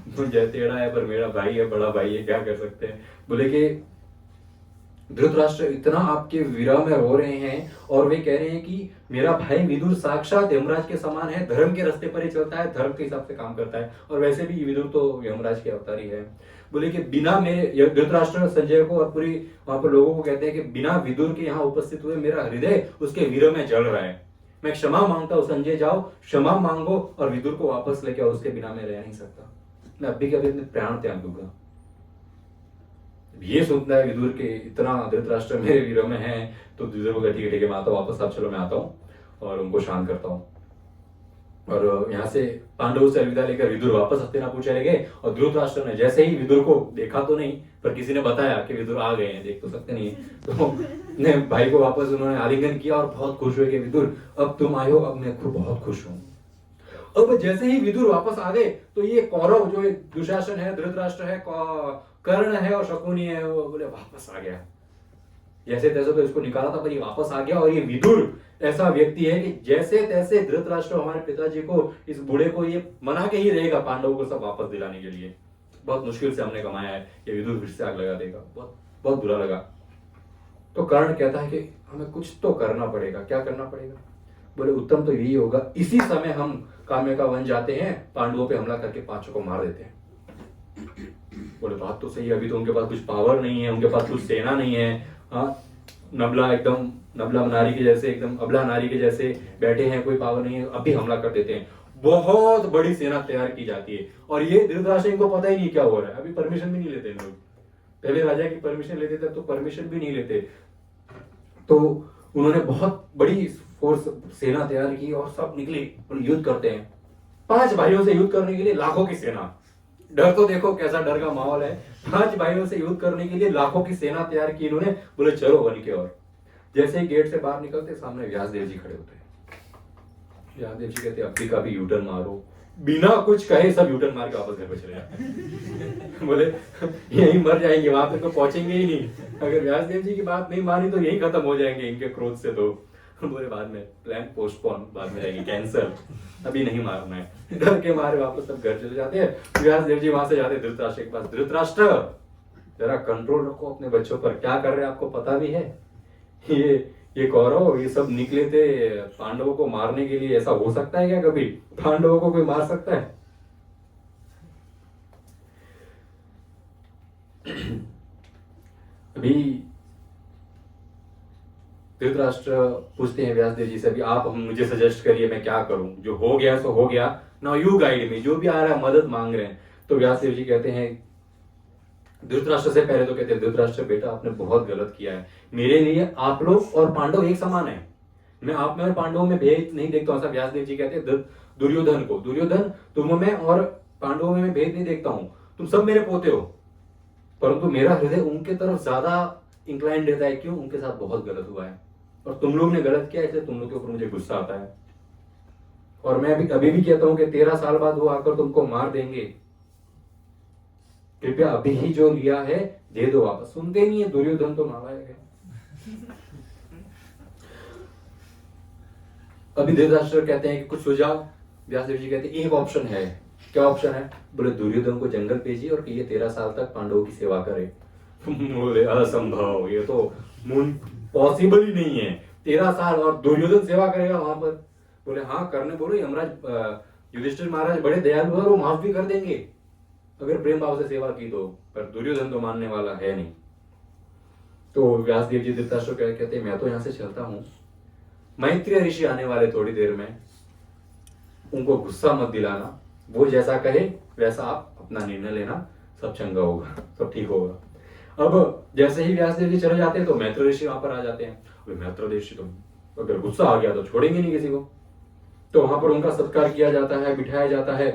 मुझे टेढ़ा है पर मेरा भाई है, बड़ा भाई है, क्या कर सकते हैं। बोले कि धृतराष्ट्र इतना आपके विरह में रो रहे हैं और वे कह रहे हैं कि मेरा भाई विदुर साक्षात यमराज के समान है, धर्म के रास्ते पर ही चलता है, धर्म के हिसाब से काम करता है, और वैसे भी विदुर तो यमराज के अवतार ही है। बोले कि बिना मेरे, धृतराष्ट्र संजय को और पूरी वहां पर लोगों को कहते हैं कि बिना विदुर के यहाँ उपस्थित हुए मेरा हृदय उसके विरह में जल रहा है, मैं क्षमा मांगता हूं। संजय जाओ क्षमा मांगो और विदुर को वापस लेके आओ, उसके बिना मैं रह नहीं सकता, मैं अभी कभी अपने प्राण त्याग दूंगा। ये सुनता है विदुर के इतना धृतराष्ट्र मेरे विरह में है, तो विदुर को ठीक है मैं आता हूँ वापस, आप चलो मैं आता हूँ और उनको शांत करता हूँ। और यहाँ से पांडवों से अलविदा लेकर विदुर वापस हस्तिनापुर चले गए। और धृतराष्ट्र ने जैसे ही विदुर को देखा तो नहीं, पर किसी ने बताया कि विदुर आ गए हैं, देख तो सकते नहीं, तो ने भाई को वापस उन्होंने आलिंगन किया और बहुत खुश हुए कि विदुर अब तुम आए हो, अब मैं बहुत खुश हूँ। अब जैसे ही विदुर वापस आ गए तो ये कौरव जो दुशासन है, धृतराष्ट्र है, कर्ण है और शकुनी है, वो बोले वापस आ गया। जैसे तैसे तो इसको निकाला था पर ये वापस आ गया। और ये विदुर ऐसा व्यक्ति है कि जैसे तैसे धृतराष्ट्र हमारे पिताजी को, इस बूढ़े को ये मना के ही रहेगा पांडवों को सब वापस दिलाने के लिए। बहुत मुश्किल से हमने कमाया है, ये विदुर फिर से आग लगा देगा, बहुत बहुत बुरा लगा। तो कर्ण कहता है कि हमें कुछ तो करना पड़ेगा। क्या करना पड़ेगा? बोले उत्तम तो यही होगा, इसी समय हम काम्य का वन जाते हैं, पांडवों पे हमला करके पांचों को मार देते हैं। बोले बात तो सही है, अभी तो उनके पास कुछ पावर नहीं है, उनके पास कुछ सेना नहीं है। हाँ, नबला एकदम नबला नारी के जैसे, एकदम अबला नारी के जैसे बैठे हैं, कोई पावर नहीं है, अभी हमला कर देते हैं। बहुत बड़ी सेना तैयार की जाती है और ये धृतराष्ट्र इनको पता ही नहीं क्या हो रहा है, अभी परमिशन भी नहीं लेते लोग। पहले राजा की परमिशन लेते थे, तो परमिशन भी नहीं लेते। तो उन्होंने बहुत बड़ी फोर्स सेना तैयार की और सब निकले और युद्ध करते हैं। 5 भाइयों से युद्ध करने के लिए लाखों की सेना। डर तो देखो कैसा डर का माहौल है। 5 भाइयों से युद्ध करने के लिए लाखों की सेना तैयार की इन्होंने। बोले चलो वन की ओर। जैसे ही गेट से बाहर निकलते सामने व्यासदेव जी खड़े होते हैं। व्यासदेव जी कहते अभी का भी यूटर्न मारो, बिना कुछ कहे सब यूटर्न मार के वापस घर पे चले जाते। बोले यहीं मर जाएंगे, वहां तक तो पहुंचेंगे ही नहीं। अगर व्यासदेव जी की बात नहीं मानी तो यही खत्म हो जाएंगे इनके क्रोध से। तो बोले बाद में प्लान पोस्टपोन, बाद में जाएंगे, कैंसल, अभी नहीं मारना है। डर के मारे वापस सब घर चले जाते हैं। व्यासदेव जी वहां से जाते धृतराष्ट्र के पास। धृतराष्ट्र जरा कंट्रोल रखो अपने बच्चों पर, क्या कर रहे हैं आपको पता भी है? ये कौरव ये सब निकले थे पांडवों को मारने के लिए, ऐसा हो सकता है क्या कभी? पांडवों को कोई मार सकता है? अभी धृतराष्ट्र पूछते हैं व्यासदेव जी से, अभी आप मुझे सजेस्ट करिए मैं क्या करूं, जो हो गया सो हो गया, नाउ यू गाइड मी, जो भी आ रहा है मदद मांग रहे हैं। तो व्यासदेव जी कहते हैं, धृतराष्ट्र से पहले तो कहते हैं धृतराष्ट्र बेटा आपने बहुत गलत किया है, मेरे लिए आप लोग और पांडव एक समान है, मैं आप में और पांडवों में भेद नहीं देखता हूं। ऐसा व्यासदेव जी कहते हैं दुर्योधन को, दुर्योधन तुम में और पांडवों में मैं भेद नहीं देखता हूं, तुम सब मेरे पोते हो, परंतु मेरा हृदय उनके तरफ ज्यादा इंक्लाइंड रहता है। क्यों? उनके साथ बहुत गलत हुआ है और तुम लोग ने गलत किया, इसलिए तुम लोग के ऊपर मुझे गुस्सा आता है। और मैं अभी भी कहता हूं कि 13 साल बाद वो आकर तुमको मार देंगे, कृपया अभी ही जो लिया है दे दो वापस। सुनते नहीं है, दुर्योधन तो नालायक है, अभी धृतराष्ट्र कहते हैं कि कुछ सुझाव। व्यासदेव जी कहते हैं एक ऑप्शन है। क्या ऑप्शन है? बोले दुर्योधन को जंगल भेजिए और ये 13 साल तक पांडवों की सेवा करे। बोले असंभव, ये तो पॉसिबल ही नहीं है। 13 साल और दुर्योधन सेवा करेगा वहां पर? बोले हाँ करने बोलो, यमराज युधिष्ठिर महाराज बड़े दयालु है, वो माफ भी कर देंगे अगर प्रेम भाव से सेवा की तो, पर दुर्योधन तो मानने वाला है नहीं। तो व्यासदेव जी धृतराष्ट्र कहते हैं मैं तो यहां से चलता हूं, मैत्रेय ऋषि आने वाले थोड़ी देर में, उनको गुस्सा मत दिलाना, वो जैसा कहे वैसा आप अपना निर्णय लेना, सब चंगा होगा, सब ठीक होगा। अब जैसे ही व्यासदेव जी चले जाते हैं तो मैत्रेय ऋषि वहां पर आ जाते हैं। मैत्रेय ऋषि तो अगर गुस्सा आ गया तो छोड़ेंगे नहीं किसी को, तो वहां पर उनका सत्कार किया जाता है, बिठाया जाता है।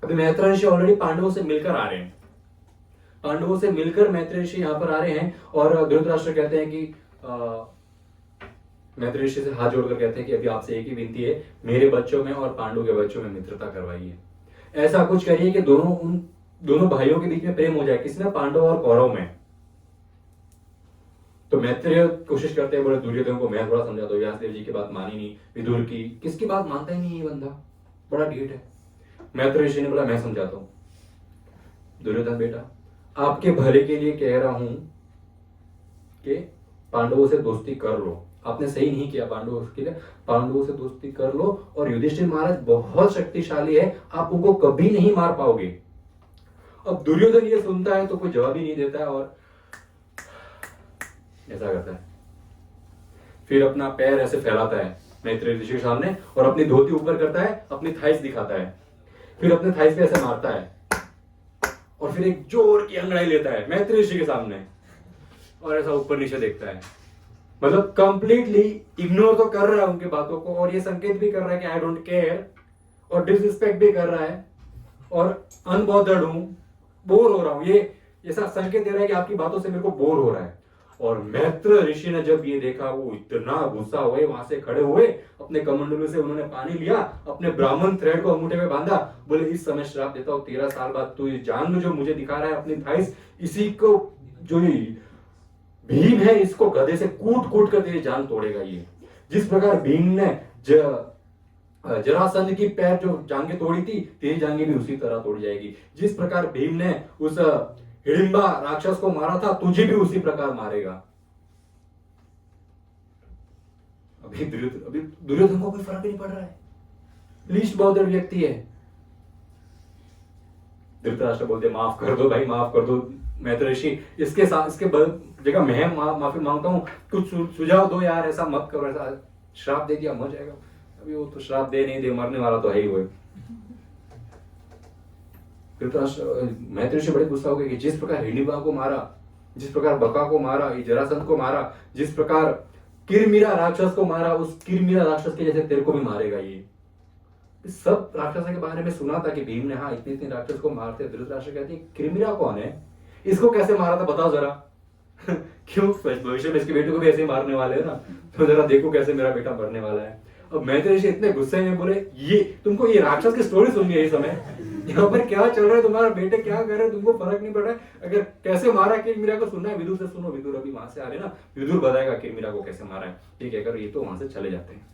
अभी मैत्रेय ऋषि ऑलरेडी पांडवों से मिलकर आ रहे हैं, पांडवों से मिलकर मैत्रेय ऋषि यहाँ पर आ रहे हैं। और धृतराष्ट्र कहते हैं कि मैत्रेय ऋषि से हाथ जोड़कर कहते हैं कि अभी आपसे एक ही विनती है, मेरे बच्चों में और पांडु के बच्चों में मित्रता करवाइए। ऐसा कुछ करिए कि उन दोनों भाइयों के बीच में प्रेम हो जाए, किसमें? पांडव और कौरव में। तो मैत्रेय कोशिश करते हैं, बोले दुर्योधन को मैं थोड़ा समझाता हूँ, व्यासदेव जी की बात मानी नहीं, विदुर की, किसकी बात मानता ही नहीं ये बंदा, बड़ा ढीठ है। मैत्रेय ऋषि ने बोला मैं समझाता हूँ, दुर्योधन बेटा आपके भले के लिए कह रहा हूं कि पांडवों से दोस्ती कर लो, आपने सही नहीं किया पांडवों के लिए, पांडवों से दोस्ती कर लो। और युधिष्ठिर महाराज बहुत शक्तिशाली है, आप उनको कभी नहीं मार पाओगे। अब दुर्योधन ये सुनता है तो कोई जवाब ही नहीं देता है और ऐसा करता है, फिर अपना पैर ऐसे फैलाता है मैत्रेय ऋषि के सामने और अपनी धोती ऊपर करता है, अपनी थाइस दिखाता है, फिर अपने थाइस पे ऐसे मारता है और फिर एक जोर की अंगड़ाई लेता है मैत्रेय ऋषि के सामने और ऐसा ऊपर नीचे देखता है। मतलब कंप्लीटली इग्नोर तो कर रहा है उनकी बातों को और ये संकेत भी कर रहा है कि आई डोंट केयर, और डिसरिस्पेक्ट भी कर रहा है और अनबॉदर्ड हूं, बोर हो रहा हूं, ये ऐसा संकेत दे रहा है कि आपकी बातों से मेरे को बोर हो रहा है। और मैत्रेय ऋषि ने जब ये देखा वो इतना गुस्सा हुए, वहां से खड़े हुए, अपने कमंडलू से उन्होंने पानी लिया, अपने ब्राह्मण थ्रेड को अंगूठे में बांधा, बोले इस समय श्राप देता हूं, 13 साल बाद तू ये जान जो मुझे दिखा रहा है अपनी थाइस, इसी को जो भीम है इसको गधे से कूट कूट कर तेरी जान तोड़ेगा। ये जिस प्रकार भीम ने जरासंध की पैर जो जांघें तोड़ी थी, तेरी जांघें भी उसी तरह तोड़ जाएगी। जिस प्रकार भीम ने उस हिडिंबा राक्षस को मारा था, तुझे भी उसी प्रकार मारेगा। अभी दुर्योधन को कोई फर्क नहीं पड़ रहा है, लीस्ट बॉदर्ड व्यक्ति है। धृतराष्ट्र बोलते माफ कर दो भाई, माफ कर दो मैत्रेय ऋषि, इसके साथ इसके जगह मैं माफी मांगता हूं, कुछ सुझाव दो यार, ऐसा मत करो, ऐसा श्राप दे दिया मर जाएगा। अभी वो तो श्राप दे नहीं दे, मरने वाला तो है ही वो। मैत्रेय ऋषि बड़े गुस्सा हो गए कि जिस प्रकार हिडिंबा को मारा, जिस प्रकार बका को मारा, जरासंध को मारा, जिस प्रकार किरमिरा राक्षस को मारा, उस किरमिरा राक्षस के जैसे तेरे को भी मारेगा। ये सब राक्षसों के बारे में सुना था कि भीम ने हाँ इतने इतने राक्षस को मारते। धृतराष्ट्र कहते हैं किरमिरा कौन है, इसको कैसे मारा था बताओ जरा। क्यों भविष्य में इसके बेटे को भी ऐसे ही मारने वाले हैं ना, तो जरा देखो कैसे मेरा बेटा मरने वाला है। अब मैत्रेय ऋषि इतने गुस्से में बोले ये तुमको ये राक्षस की स्टोरी सुननी है इस समय, यहाँ पर क्या चल रहा है, तुम्हारा बेटे क्या कर रहे हैं, तुमको फर्क नहीं पड़ रहा है। अगर कैसे मारा किरमिरा को सुनना है विदुर से सुनो, विदुर अभी वहां से आ रहे ना, विदुर बताएगा किरमिरा को कैसे मारा है। ठीक है, अगर ये तो वहां से चले जाते हैं।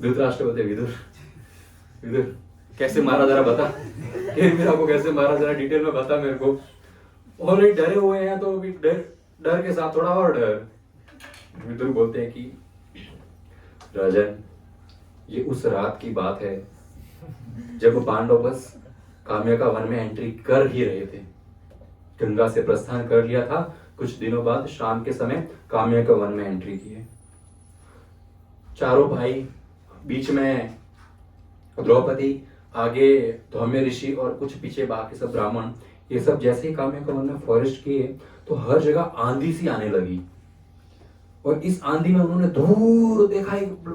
धृतराष्ट्र बोलते विदुर कैसे मारा जरा बता, किरमिरा को कैसे मारा जरा डिटेल में बता मेरे को। ऑलरेडी डरे हुए हैं तो अभी डर के साथ थोड़ा और डर। विदुर बोलते हैं कि राजन ये उस रात की बात है जब पांडव बस काम्यका वन में एंट्री कर ही रहे थे, गंगा से प्रस्थान कर लिया था, कुछ दिनों बाद शाम के समय काम्यका वन में एंट्री किए। चारों भाई, बीच में द्रौपदी, आगे धौम्य ऋषि और कुछ पीछे बाकी सब ब्राह्मण, ये सब जैसे ही काम्यका वन में फॉरेस्ट किए तो हर जगह आंधी सी आने लगी। और इस आंधी में उन्होंने दूर देखा एक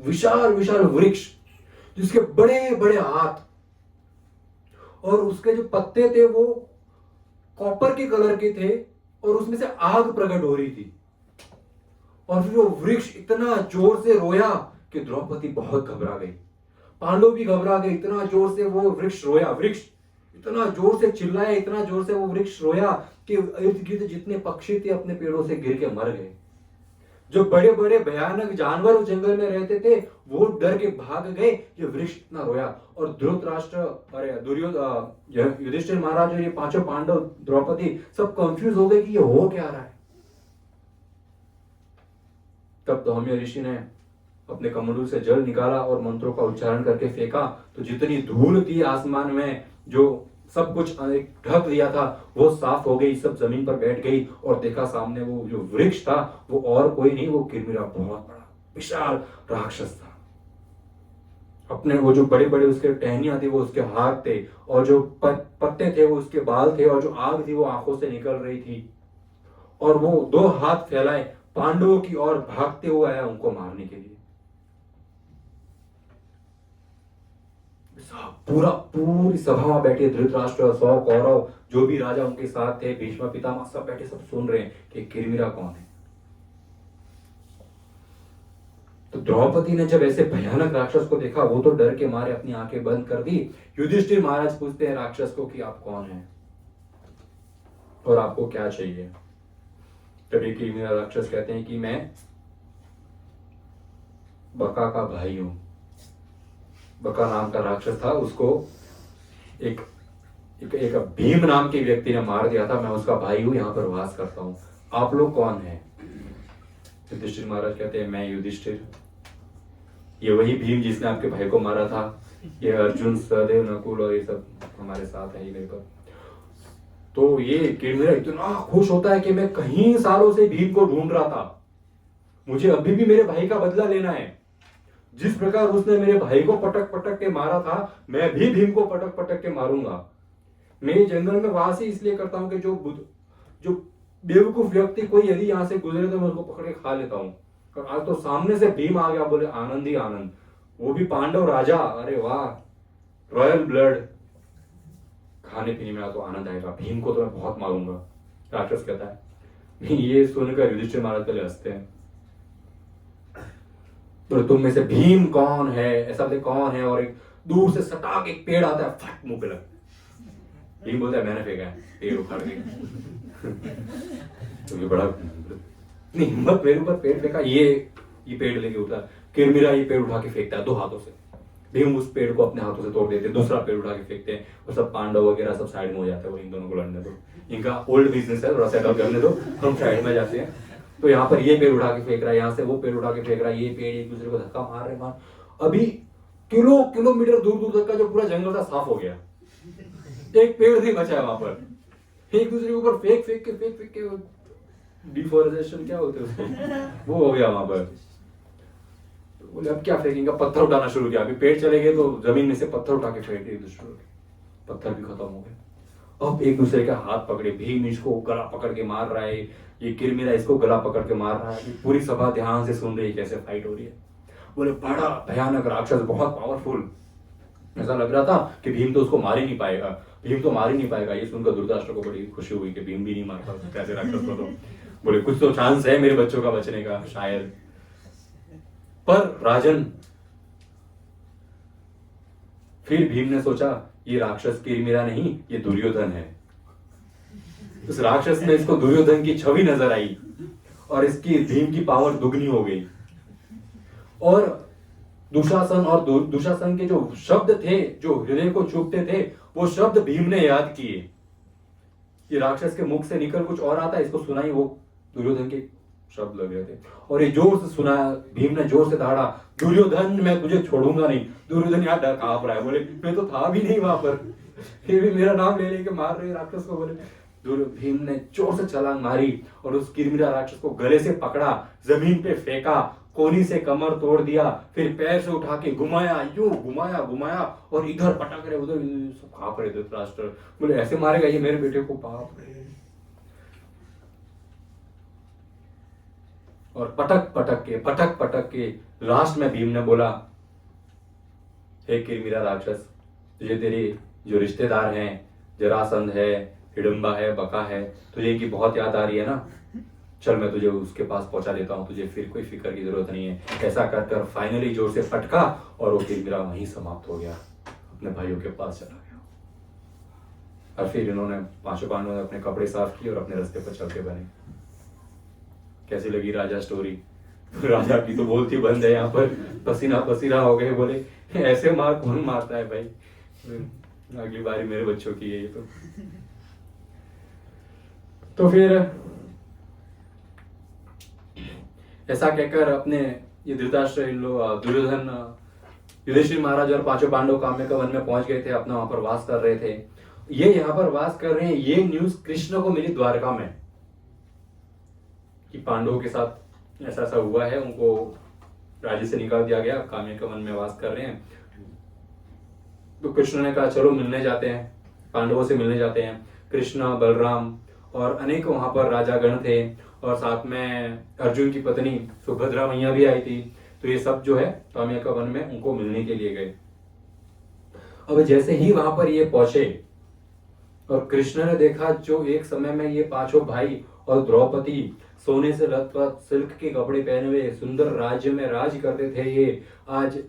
विशाल विशाल वृक्ष जिसके बड़े बड़े हाथ और उसके जो पत्ते थे वो कॉपर के कलर के थे और उसमें से आग प्रकट हो रही थी। और फिर वो वृक्ष इतना जोर से रोया कि द्रौपदी बहुत घबरा गई, पांडव भी घबरा गए, इतना जोर से वो वृक्ष रोया। वृक्ष इतना जोर से चिल्लाया, इतना जोर से वो वृक्ष रोया कि इर्द गिर्द जितने पक्षी थे अपने पेड़ों से गिर के मर गए। जो बड़े बड़े भयानक जानवर उस जंगल में रहते थे वो डर के भाग गए, ये वृक्ष इतना रोया। और धृतराष्ट्र, अरे युधिष्ठिर महाराज और ये पांचों पांडव, द्रौपदी, सब कंफ्यूज हो गए कि ये हो क्या रहा है। तब धौम्य ऋषि ने अपने कमंडलू से जल निकाला और मंत्रों का उच्चारण करके फेंका, तो जितनी धूल थी आसमान में, जो सब कुछ ढक दिया था, वो साफ हो गई, सब जमीन पर बैठ गई। और देखा सामने वो जो वृक्ष था वो और कोई नहीं, वो किरमिरा बहुत बड़ा विशाल राक्षस था। अपने वो जो बड़े बड़े उसके टहनियां थी वो उसके हाथ थे, और जो पत्ते थे वो उसके बाल थे, और जो आग थी वो आंखों से निकल रही थी। और वो दो हाथ फैलाए पांडवों की ओर भागते हुए आया उनको मारने के लिए। पूरी सभा में बैठे धृतराष्ट्र, 100 कौरव, जो भी राजा उनके साथ थे, भीष्म पितामह, सब बैठे, सब सुन रहे हैं कि किरमिरा कौन है। तो द्रौपदी ने जब ऐसे भयानक राक्षस को देखा, वो तो डर के मारे अपनी आंखें बंद कर दी। युधिष्ठिर महाराज पूछते हैं राक्षस को कि आप कौन हैं और आपको क्या चाहिए। तभी किरमिरा राक्षस कहते हैं कि मैं बका का भाई हूं। बका नाम का राक्षस था, उसको एक भीम नाम के व्यक्ति ने मार दिया था। मैं उसका भाई हूं, यहाँ पर वास करता हूं। आप लोग कौन हैं? युधिष्ठिर महाराज कहते हैं मैं युधिष्ठिर, ये वही भीम जिसने आपके भाई को मारा था। ये अर्जुन, सहदेव, नकुल और ये सब हमारे साथ है मेरे पर। तो ये किरमिरा इतना खुश होता है कि मैं कहीं सालों से भीम को ढूंढ रहा था, मुझे अभी भी मेरे भाई का बदला लेना है। जिस प्रकार उसने मेरे भाई को पटक पटक के मारा था, मैं भी भीम को पटक पटक के मारूंगा। मैं जंगल में वास ही इसलिए करता हूं कि जो बेवकूफ व्यक्ति कोई यदि यहां से गुजरे तो मैं उसको पकड़ के खा लेता हूं। और आज तो सामने से भीम आ गया, बोले आनंद ही आनंद, वो भी पांडव राजा, अरे वाह, रॉयल ब्लड, खाने पीने में तो आनंद आएगा, भीम को तो मैं बहुत मारूंगा। राक्षस कहता है। ये सुनकर युधिष्ठिर महाराज पहले हंसते हैं। तो तुम में से भीम कौन है, ऐसा बोले कौन है, और एक दूर से सटाक एक पेड़ आता है, फट मुंह पे लग। भीम बोलता है मैंने फेंका है, पेड़ उखाड़ के। तो बड़ा हिम्मत, मेरे ऊपर पेड़ फेंका, ये पेड़ लेके उठा। किरमिरा ये पेड़ उठा के फेंकता है 2 हाथों से। भीम उस पेड़ को अपने हाथों से तोड़ देते, दूसरा पेड़ उठा के फेंकते हैं, और सब पांडव वगैरह सब साइड में हो जाते हैं। वो इन दोनों को लड़ने दो, इनका ओल्ड बिजनेस है, थोड़ा सेटअप करने दो, हम साइड में जाते हैं। तो यहाँ पर ये पेड़ उठा के फेंक रहा है, यहाँ से वो पेड़ उठा के फेंक रहा है, ये पेड़ एक दूसरे को धक्का मार रहे मार। अभी किलोमीटर दूर दूर तक का जो पूरा जंगल था साफ हो गया, एक पेड़ नहीं बचा है वहां पर। एक दूसरे के ऊपर फेंक के डिफोरेस्टेशन क्या होते उसको, वो हो गया वहां पर। तो बोले अब क्या फेंकेंगे, पत्थर उठाना शुरू किया। अभी पेड़ चले गए तो जमीन में से पत्थर उठा के फेंके एक दूसरे को, पत्थर भी खत्म हो गए। अब एक दूसरे के हाथ पकड़े, भीम इसको गला पकड़ के मार रहा है, ये किरमिरा इसको गला पकड़ के मार रहा है। पूरी सभा ध्यान से सुन रही है कैसे फाइट हो रही है। बोले बड़ा भयानक राक्षस, बहुत पावरफुल। ऐसा लग रहा था कि भीम तो उसको मार ही नहीं पाएगा, भीम तो मार ही नहीं पाएगा। ये सुनकर धृतराष्ट्र को बड़ी खुशी हुई कि भीम भी नहीं मार पाता ऐसे राक्षस को। तो बोले कुछ तो चांस है मेरे बच्चों का बचने का शायद। पर राजन, फिर भीम ने सोचा ये राक्षस किरमिरा नहीं, ये दुर्योधन है। उस राक्षस में इसको दुर्योधन की छवि नजर आई, और इसकी भीम की पावर दुगनी हो गई। और दुशासन के जो शब्द थे, जो हृदय को चुभते थे, वो शब्द भीम ने याद किए। ये राक्षस के मुख से निकल कुछ और आता है, इसको सुनाई वो दुर्योधन के शब्द लग रहे थे। और ये जोर से सुना, भीम ने जोर से दहाड़ा, दुर्योधन मैं तुझे छोड़ूंगा नहीं। दुर्योधन यहाँ डर कांप रहा है, बोले मैं तो था भी नहीं वहां पर, फिर भी मेरा नाम ले लेके मार रहे राक्षस को। बोले भीम ने जोर से छलांग मारी और उस किरमिरा राक्षस को गले से पकड़ा, जमीन पे फेंका, कोनी से कमर तोड़ दिया, फिर पैर से उठा के घुमाया, यूं घुमाया और इधर पटक रहे उधर, सब कांप रहे धृतराष्ट्र। बोले ऐसे मारेगा ये मेरे बेटे को, बाप रे। और पटक पटक के लास्ट में भीम ने बोला, हे किरमिरा राक्षस, तुझे तेरे जो रिश्तेदार हैं, जरासंध है, हिडम्बा है, बका है, तुझे इनकी बहुत याद आ रही है ना, चल मैं तुझे उसके पास पहुंचा देता हूं, तुझे फिर कोई फिक्र की जरूरत नहीं है। ऐसा कर फाइनली जोर से फटका और वो किरमिरा वहीं समाप्त हो गया, अपने भाइयों के पास चला गया। और फिर इन्होंने पांचों पांडवों ने अपने कपड़े साफ किए और अपने रास्ते पर चलते बने। कैसी लगी राजा स्टोरी? राजा की तो बोलती बंद है, यहाँ पर पसीना पसीना हो गए, बोले ऐसे मार कौन मारता है भाई, अगली बारी मेरे बच्चों की है ये तो फिर ऐसा कहकर अपने ये धृतराष्ट्र, इन लोग दुर्योधन, युधिष्ठिर महाराज और पांचों पांडव काम्य का वन में पहुंच गए थे, अपना वहां पर वास कर रहे थे। ये यहाँ पर वास कर रहे हैं, ये न्यूज कृष्ण को मिली द्वारका में कि पांडवों के साथ ऐसा ऐसा हुआ है, उनको राज्य से निकाल दिया गया, काम्य का वन में वास कर रहे हैं। तो कृष्ण ने कहा चलो मिलने जाते हैं, पांडवों से मिलने जाते हैं। कृष्ण, बलराम और अनेक वहां पर राजागण थे, और साथ में अर्जुन की पत्नी सुभद्रा मैया भी आई थी। तो ये सब जो है काम्य का वन में उनको मिलने के लिए गए। अब जैसे ही वहां पर ये पहुंचे और कृष्ण ने देखा जो एक समय में ये पांचों भाई और द्रौपदी सोने से लथपथ सिल्क के कपड़े पहने हुए सुंदर राज्य में राज करते थे, ये आज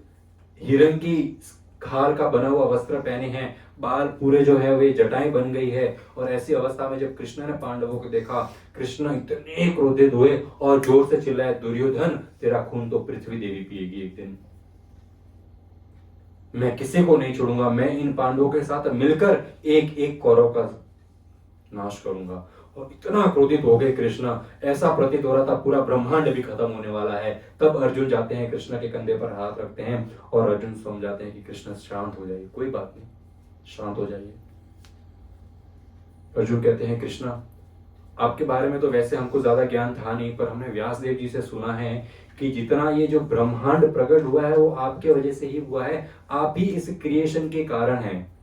हिरण की खाल का बना हुआ वस्त्र पहने हैं, बाल पूरे जो है वे जटाएं बन गई है। और ऐसी अवस्था में जब कृष्ण ने पांडवों को देखा, कृष्ण इतने क्रोधित हुए और जोर से चिल्लाए, दुर्योधन तेरा खून तो पृथ्वी देवी पिएगी एक दिन, मैं किसी को नहीं छोड़ूंगा, मैं इन पांडवों के साथ मिलकर एक एक कौरव का नाश करूंगा। और इतना क्रोधित हो गए कृष्ण, ऐसा प्रतीत हो रहा था पूरा ब्रह्मांड भी खत्म होने वाला है। तब अर्जुन जाते हैं, कृष्ण के कंधे पर हाथ रखते हैं और अर्जुन समझाते हैं कि कृष्ण शांत हो जाइए, कोई बात नहीं, शांत हो जाइए। अर्जुन कहते हैं कृष्ण आपके बारे में तो वैसे हमको ज्यादा ज्ञान था नहीं, पर हमने व्यासदेव जी से सुना है कि जितना ये जो ब्रह्मांड प्रकट हुआ है वो आपके वजह से ही हुआ है, आप ही इस क्रिएशन के कारण हैं।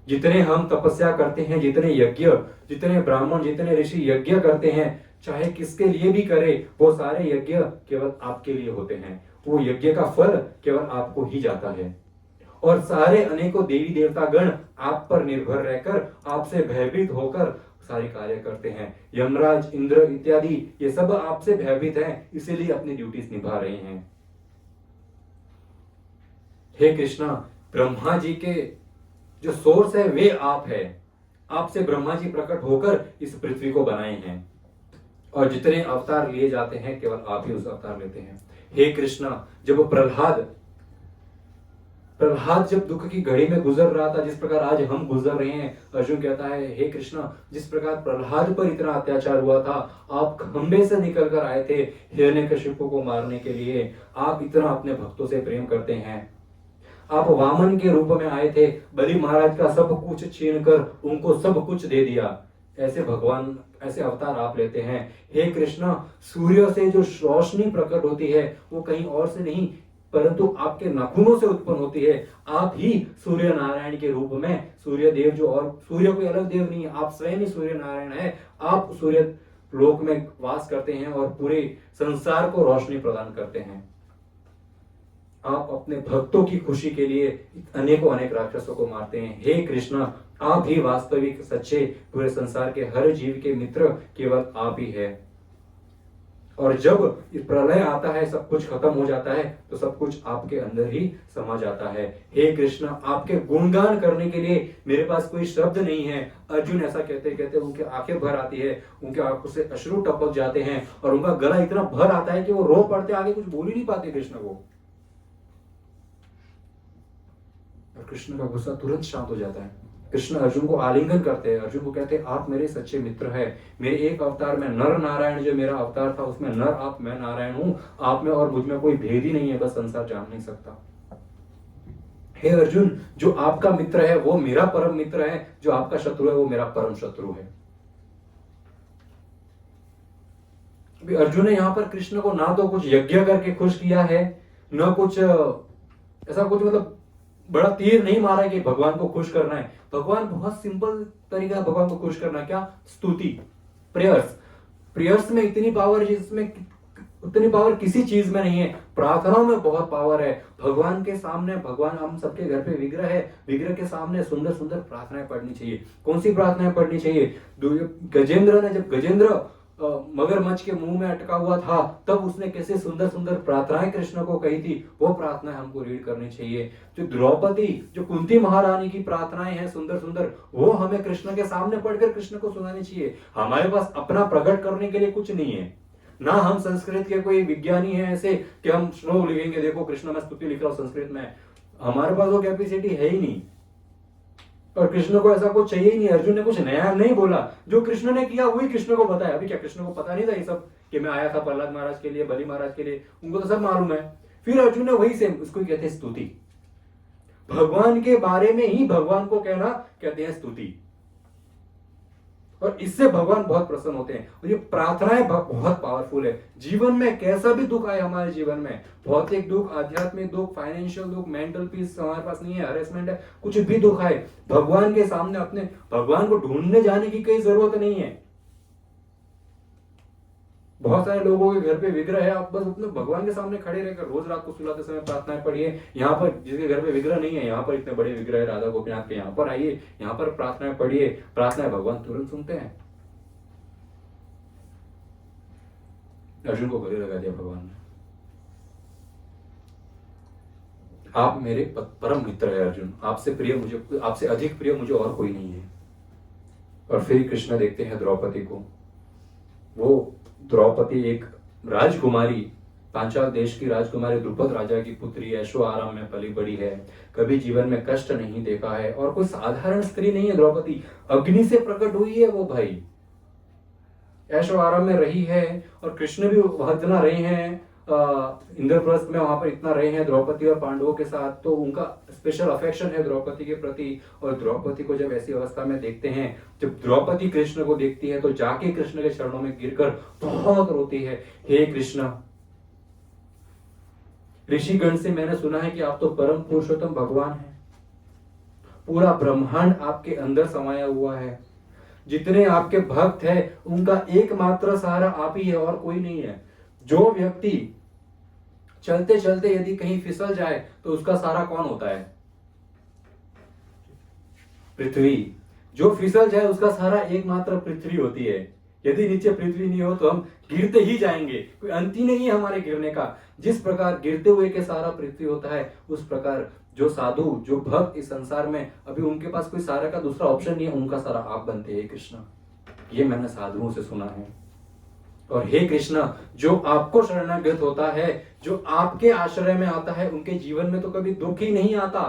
जितने हम तपस्या करते हैं, जितने यज्ञ, जितने ब्राह्मण, जितने ऋषि यज्ञ करते हैं, चाहे किसके लिए भी करे, वो सारे यज्ञ केवल आपके लिए होते हैं, वो यज्ञ का फल केवल आपको ही जाता है। और सारे अनेकों देवी देवता गण आप पर निर्भर रहकर, आपसे भयभीत होकर सारे कार्य करते हैं। यमराज, इंद्र इत्यादि ये सब आपसे भयभीत हैं, इसीलिए अपनी ड्यूटीज निभा रहे हैं। हे कृष्णा, ब्रह्मा जी के जो सोर्स है वे आप है, आपसे ब्रह्मा जी प्रकट होकर इस पृथ्वी को बनाए हैं, और जितने अवतार लिए जाते हैं केवल आप ही उस अवतार लेते हैं। हे कृष्णा, जब प्रहलाद जब दुख की घड़ी में गुजर रहा था, जिस प्रकार आज हम गुजर रहे हैं, अर्जुन कहता है हे कृष्णा, जिस प्रकार प्रहलाद पर इतना अत्याचार हुआ था, आप खंबे से निकल कर आए थे हिरण्यकशिपु को मारने के लिए, आप इतना अपने भक्तों से प्रेम करते हैं। आप वामन के रूप में आए थे, बलि महाराज का सब कुछ छीन कर उनको सब कुछ दे दिया। ऐसे भगवान, ऐसे अवतार आप लेते हैं। हे कृष्णा, सूर्य से जो रोशनी प्रकट होती है वो कहीं और से नहीं परंतु आपके नाखूनों से उत्पन्न होती है। आप ही सूर्य नारायण के रूप में, सूर्य देव जो, और सूर्य कोई अलग देव नहीं है, आप स्वयं ही सूर्य नारायण है। आप सूर्य लोक में वास करते हैं और पूरे संसार को रोशनी प्रदान करते हैं। आप अपने भक्तों की खुशी के लिए अनेकों अनेक राक्षसों को मारते हैं। हे कृष्णा, आप ही वास्तविक सच्चे पूरे संसार के हर जीव के मित्र केवल आप ही है। और जब प्रलय आता है, सब कुछ खत्म हो जाता है, तो सब कुछ आपके अंदर ही समा जाता है। हे कृष्ण, आपके गुणगान करने के लिए मेरे पास कोई शब्द नहीं है। अर्जुन ऐसा कहते कहते उनके आंखें भर आती है, उनके आंखों से अश्रु टपक जाते हैं और उनका गला इतना भर आता है कि वो रो पड़ते, आगे कुछ बोल ही नहीं पाते कृष्ण को। और कृष्ण का गुस्सा तुरंत शांत हो जाता है। कृष्ण अर्जुन को आलिंगन करते हैं, अर्जुन को कहते हैं आप मेरे सच्चे मित्र हैं। मेरे एक अवतार में नर नारायण जो मेरा अवतार था उसमें नर आप, मैं नारायण हूं। आप में और मुझ में कोई भेद ही नहीं है, बस संसार जान नहीं सकता। हे अर्जुन, जो आपका मित्र है वो मेरा परम मित्र है, जो आपका शत्रु है वो मेरा परम शत्रु है। अभी अर्जुन ने यहाँ पर कृष्ण को ना तो कुछ यज्ञ करके खुश किया है, न कुछ ऐसा कुछ मतलब बड़ा तीर नहीं मारा है कि भगवान को खुश करना है। भगवान बहुत सिंपल तरीका है भगवान को खुश करना, क्या? स्तुति, प्रेयर्स। प्रेयर्स में इतनी पावर जिसमें उतनी पावर किसी चीज में नहीं है। प्रार्थनाओं में बहुत पावर है। भगवान के सामने, भगवान हम सबके घर पे विग्रह है, विग्रह के सामने सुंदर सुंदर प्रार्थनाएं पढ़नी चाहिए। कौन सी प्रार्थनाएं पढ़नी चाहिए? गजेंद्र ने, जब गजेंद्र मगरमच्छ के मुंह में अटका हुआ था, तब उसने कैसे सुंदर सुंदर प्रार्थनाएं कृष्ण को कही थी, वो प्रार्थना हमको रीड करनी चाहिए। जो द्रौपदी, जो कुंती महारानी की प्रार्थनाएं हैं सुंदर सुंदर, वो हमें कृष्ण के सामने पढ़कर कृष्ण को सुनानी चाहिए। हमारे पास अपना प्रकट करने के लिए कुछ नहीं है, ना हम संस्कृत के कोई विज्ञानी हैं ऐसे कि हम श्लोक लिखेंगे, देखो कृष्ण मैं स्तुति लिख रहा हूं संस्कृत में, हमारे पास वो कैपेसिटी है ही नहीं। और कृष्ण को ऐसा कुछ चाहिए ही नहीं। अर्जुन ने कुछ नया नहीं बोला, जो कृष्ण ने किया वही कृष्ण को बताया। अभी क्या कृष्ण को पता नहीं था ये सब कि मैं आया था प्रहलाद महाराज के लिए, बलि महाराज के लिए, उनको तो सब मालूम है। फिर अर्जुन ने वही सेम, उसको कहते हैं स्तुति। भगवान के बारे में ही भगवान को कहना कहते हैं स्तुति, और इससे भगवान बहुत प्रसन्न होते हैं। और ये प्रार्थनाएं बहुत पावरफुल है। जीवन में कैसा भी दुख आए, हमारे जीवन में भौतिक दुख, आध्यात्मिक दुख, फाइनेंशियल दुख, मेंटल पीस हमारे पास नहीं है, हरेसमेंट है, कुछ भी दुख आए, भगवान के सामने अपने भगवान को ढूंढने जाने की कोई जरूरत नहीं है। बहुत सारे लोगों के घर पे विग्रह है, आप बस अपने भगवान के सामने खड़े रहकर रोज रात को सुलाते समय प्रार्थनाएं पढ़िए। यहाँ पर जिसके घर पे विग्रह नहीं है, यहाँ पर इतने बड़े विग्रह है राधा गोपीनाथ के, यहाँ पर आइए, यहाँ पर प्रार्थनाएं पढ़िए, प्रार्थनाएं भगवान तुरंत सुनते हैं। अर्जुन को गले लगा दिया भगवान ने। आप मेरे परम मित्र है अर्जुन, आपसे प्रिय मुझे, आपसे अधिक प्रिय मुझे और कोई नहीं है। और फिर कृष्ण देखते हैं द्रौपदी को। वो द्रौपदी एक राजकुमारी, पांचाल देश की राजकुमारी, द्रुपद राजा की पुत्री, ऐशो आराम में पली बड़ी है, कभी जीवन में कष्ट नहीं देखा है, और कोई साधारण स्त्री नहीं है द्रौपदी, अग्नि से प्रकट हुई है वो भाई, ऐशो आराम में रही है। और कृष्ण भी वहां इतना रहे हैं, इंद्रप्रस्थ में वहां पर इतना रहे हैं द्रौपदी और पांडवों के साथ, तो उनका स्पेशल अफेक्शन है द्रौपदी के प्रति। और द्रौपदी को जब ऐसी अवस्था में देखते हैं, जब द्रौपदी कृष्ण को देखती है तो जाके कृष्ण के चरणों में गिरकर बहुत रोती है, हे कृष्ण, ऋषिगण से मैंने सुना है कि आप तो परम पुरुषोत्तम भगवान हैं, पूरा ब्रह्मांड आपके अंदर समाया हुआ है, जितने आपके भक्त हैं उनका एकमात्र सहारा आप ही है और कोई नहीं है। जो व्यक्ति चलते चलते यदि कहीं फिसल जाए तो उसका सहारा कौन होता है? पृथ्वी। जो फिसल जाए उसका सहारा एकमात्र पृथ्वी होती है। यदि नीचे पृथ्वी नहीं हो तो हम गिरते ही जाएंगे, कोई अंत ही नहीं है हमारे गिरने का। जिस प्रकार गिरते हुए के सहारा पृथ्वी होता है, उस प्रकार जो साधु, जो भक्त इस संसार में अभी उनके पास कोई सहारा का दूसरा ऑप्शन नहीं है, उनका सहारा आप बनते हैं कृष्ण। ये मैंने साधुओं से सुना है। और हे कृष्ण, जो आपको शरणागत होता है, जो आपके आश्रय में आता है, उनके जीवन में तो कभी दुख ही नहीं आता।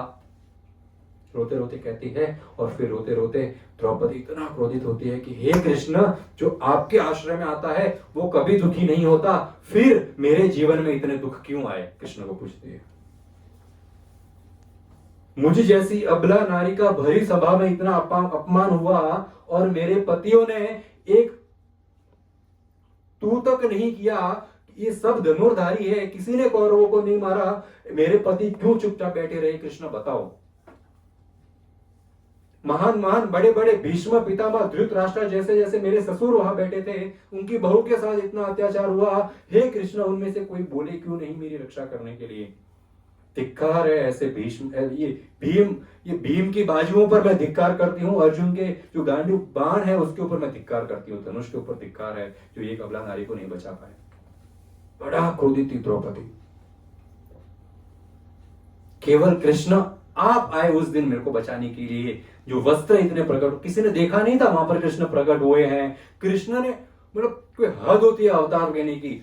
रोते रोते कहती है, और फिर रोते रोते द्रौपदी इतना क्रोधित होती है कि हे कृष्ण, जो आपके आश्रय में आता है वो कभी दुखी नहीं होता, फिर मेरे जीवन में इतने दुख क्यों आए? कृष्ण को पूछती है। मुझे जैसी अबला नारी का भरी सभा में इतना अपमान हुआ, और मेरे पतियों ने एक तू तक नहीं किया, ये सब धनुर्धारी है, किसी ने कौरवों को नहीं मारा, मेरे पति क्यों चुपचाप बैठे रहे? कृष्ण बताओ। महान महान बड़े बड़े भीष्म पितामह धृतराष्ट्र जैसे जैसे मेरे ससुर वहां बैठे थे, उनकी बहू के साथ इतना अत्याचार हुआ, हे कृष्ण, उनमें से कोई बोले क्यों नहीं मेरी रक्षा करने के लिए? धिक्कार है ऐसे भीष्म, ये भीम की बाजुओं पर मैं धिक्कार करती हूँ, अर्जुन के जो गांडू बाण है उसके ऊपर मैं धिक्कार करती हूँ, धनुष के ऊपर धिक्कार है, जो एक अबला नारी को नहीं बचा पाए। बड़ा क्रोधित थी द्रौपदी। केवल कृष्ण आप आए उस दिन मेरे को बचाने के लिए, जो वस्त्र इतने प्रकट, किसी ने देखा नहीं था वहां पर कृष्ण प्रकट हुए हैं। कृष्ण ने, मतलब कोई हद होती है अवतार लेने की।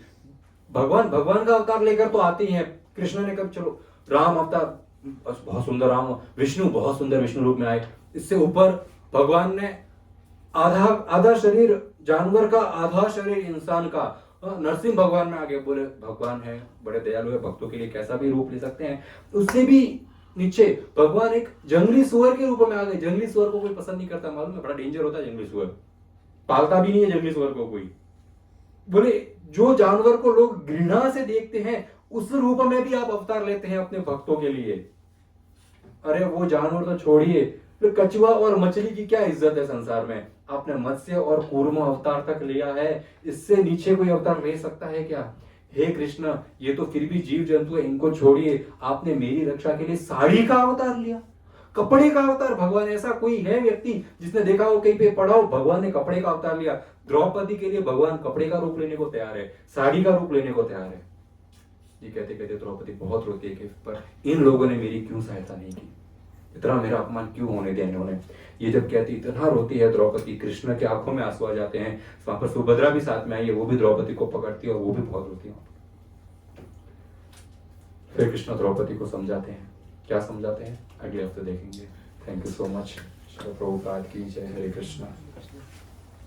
भगवान का अवतार लेकर तो आते ही हैं। कृष्ण ने कब, चलो राम अवतार बहुत सुंदर, राम विष्णु बहुत सुंदर विष्णु रूप में आए। इससे ऊपर भगवान ने आधा शरीर जानवर का, आधा शरीर इंसान का, नरसिंह भगवान में आगे बोले भगवान है, बड़े दयालु है, भक्तों के लिए कैसा भी रूप ले सकते हैं। उससे भी नीचे भगवान एक जंगली सुअर के रूप में आ गए। जंगली सुअर को कोई पसंद नहीं करता, मालूम है, बड़ा डेंजर होता है जंगली सुअर, पालता भी नहीं है जंगली सुअर को कोई। बोले जो जानवर को लोग घृणा से देखते हैं, उस रूप में भी आप अवतार लेते हैं अपने भक्तों के लिए। अरे वो जानवर तो छोड़िए, फिर कछुआ और मछली की क्या इज्जत है संसार में? आपने मत्स्य और कूर्म अवतार तक लिया है, इससे नीचे कोई अवतार ले सकता है क्या? हे कृष्ण, ये तो फिर भी जीव जंतु है, इनको छोड़िए, आपने मेरी रक्षा के लिए साड़ी का अवतार लिया। कपड़े का अवतार भगवान, ऐसा कोई है व्यक्ति जिसने देखा हो कहीं पे पढ़ा हो भगवान ने कपड़े का अवतार लिया? द्रौपदी के लिए भगवान कपड़े का रूप लेने को तैयार है, साड़ी का रूप लेने को तैयार है। ये कहते कहते द्रौपदी बहुत रोती है कि पर इन लोगों ने मेरी क्यों सहायता नहीं की, इतना मेरा अपमान क्यों होने दिया इन्होंने। ये जब कहती इतना रोती है द्रौपदी, कृष्ण के आंखों में आंसू आ जाते हैं। वहां पर सुभद्रा भी साथ में आई है, वो भी द्रौपदी को पकड़ती है और वो भी बहुत रोती है। फिर कृष्ण द्रौपदी को समझाते हैं, क्या समझाते हैं अगले हफ्ते देखेंगे। Thank you so much. Prabhupada की जय। हरे कृष्णा।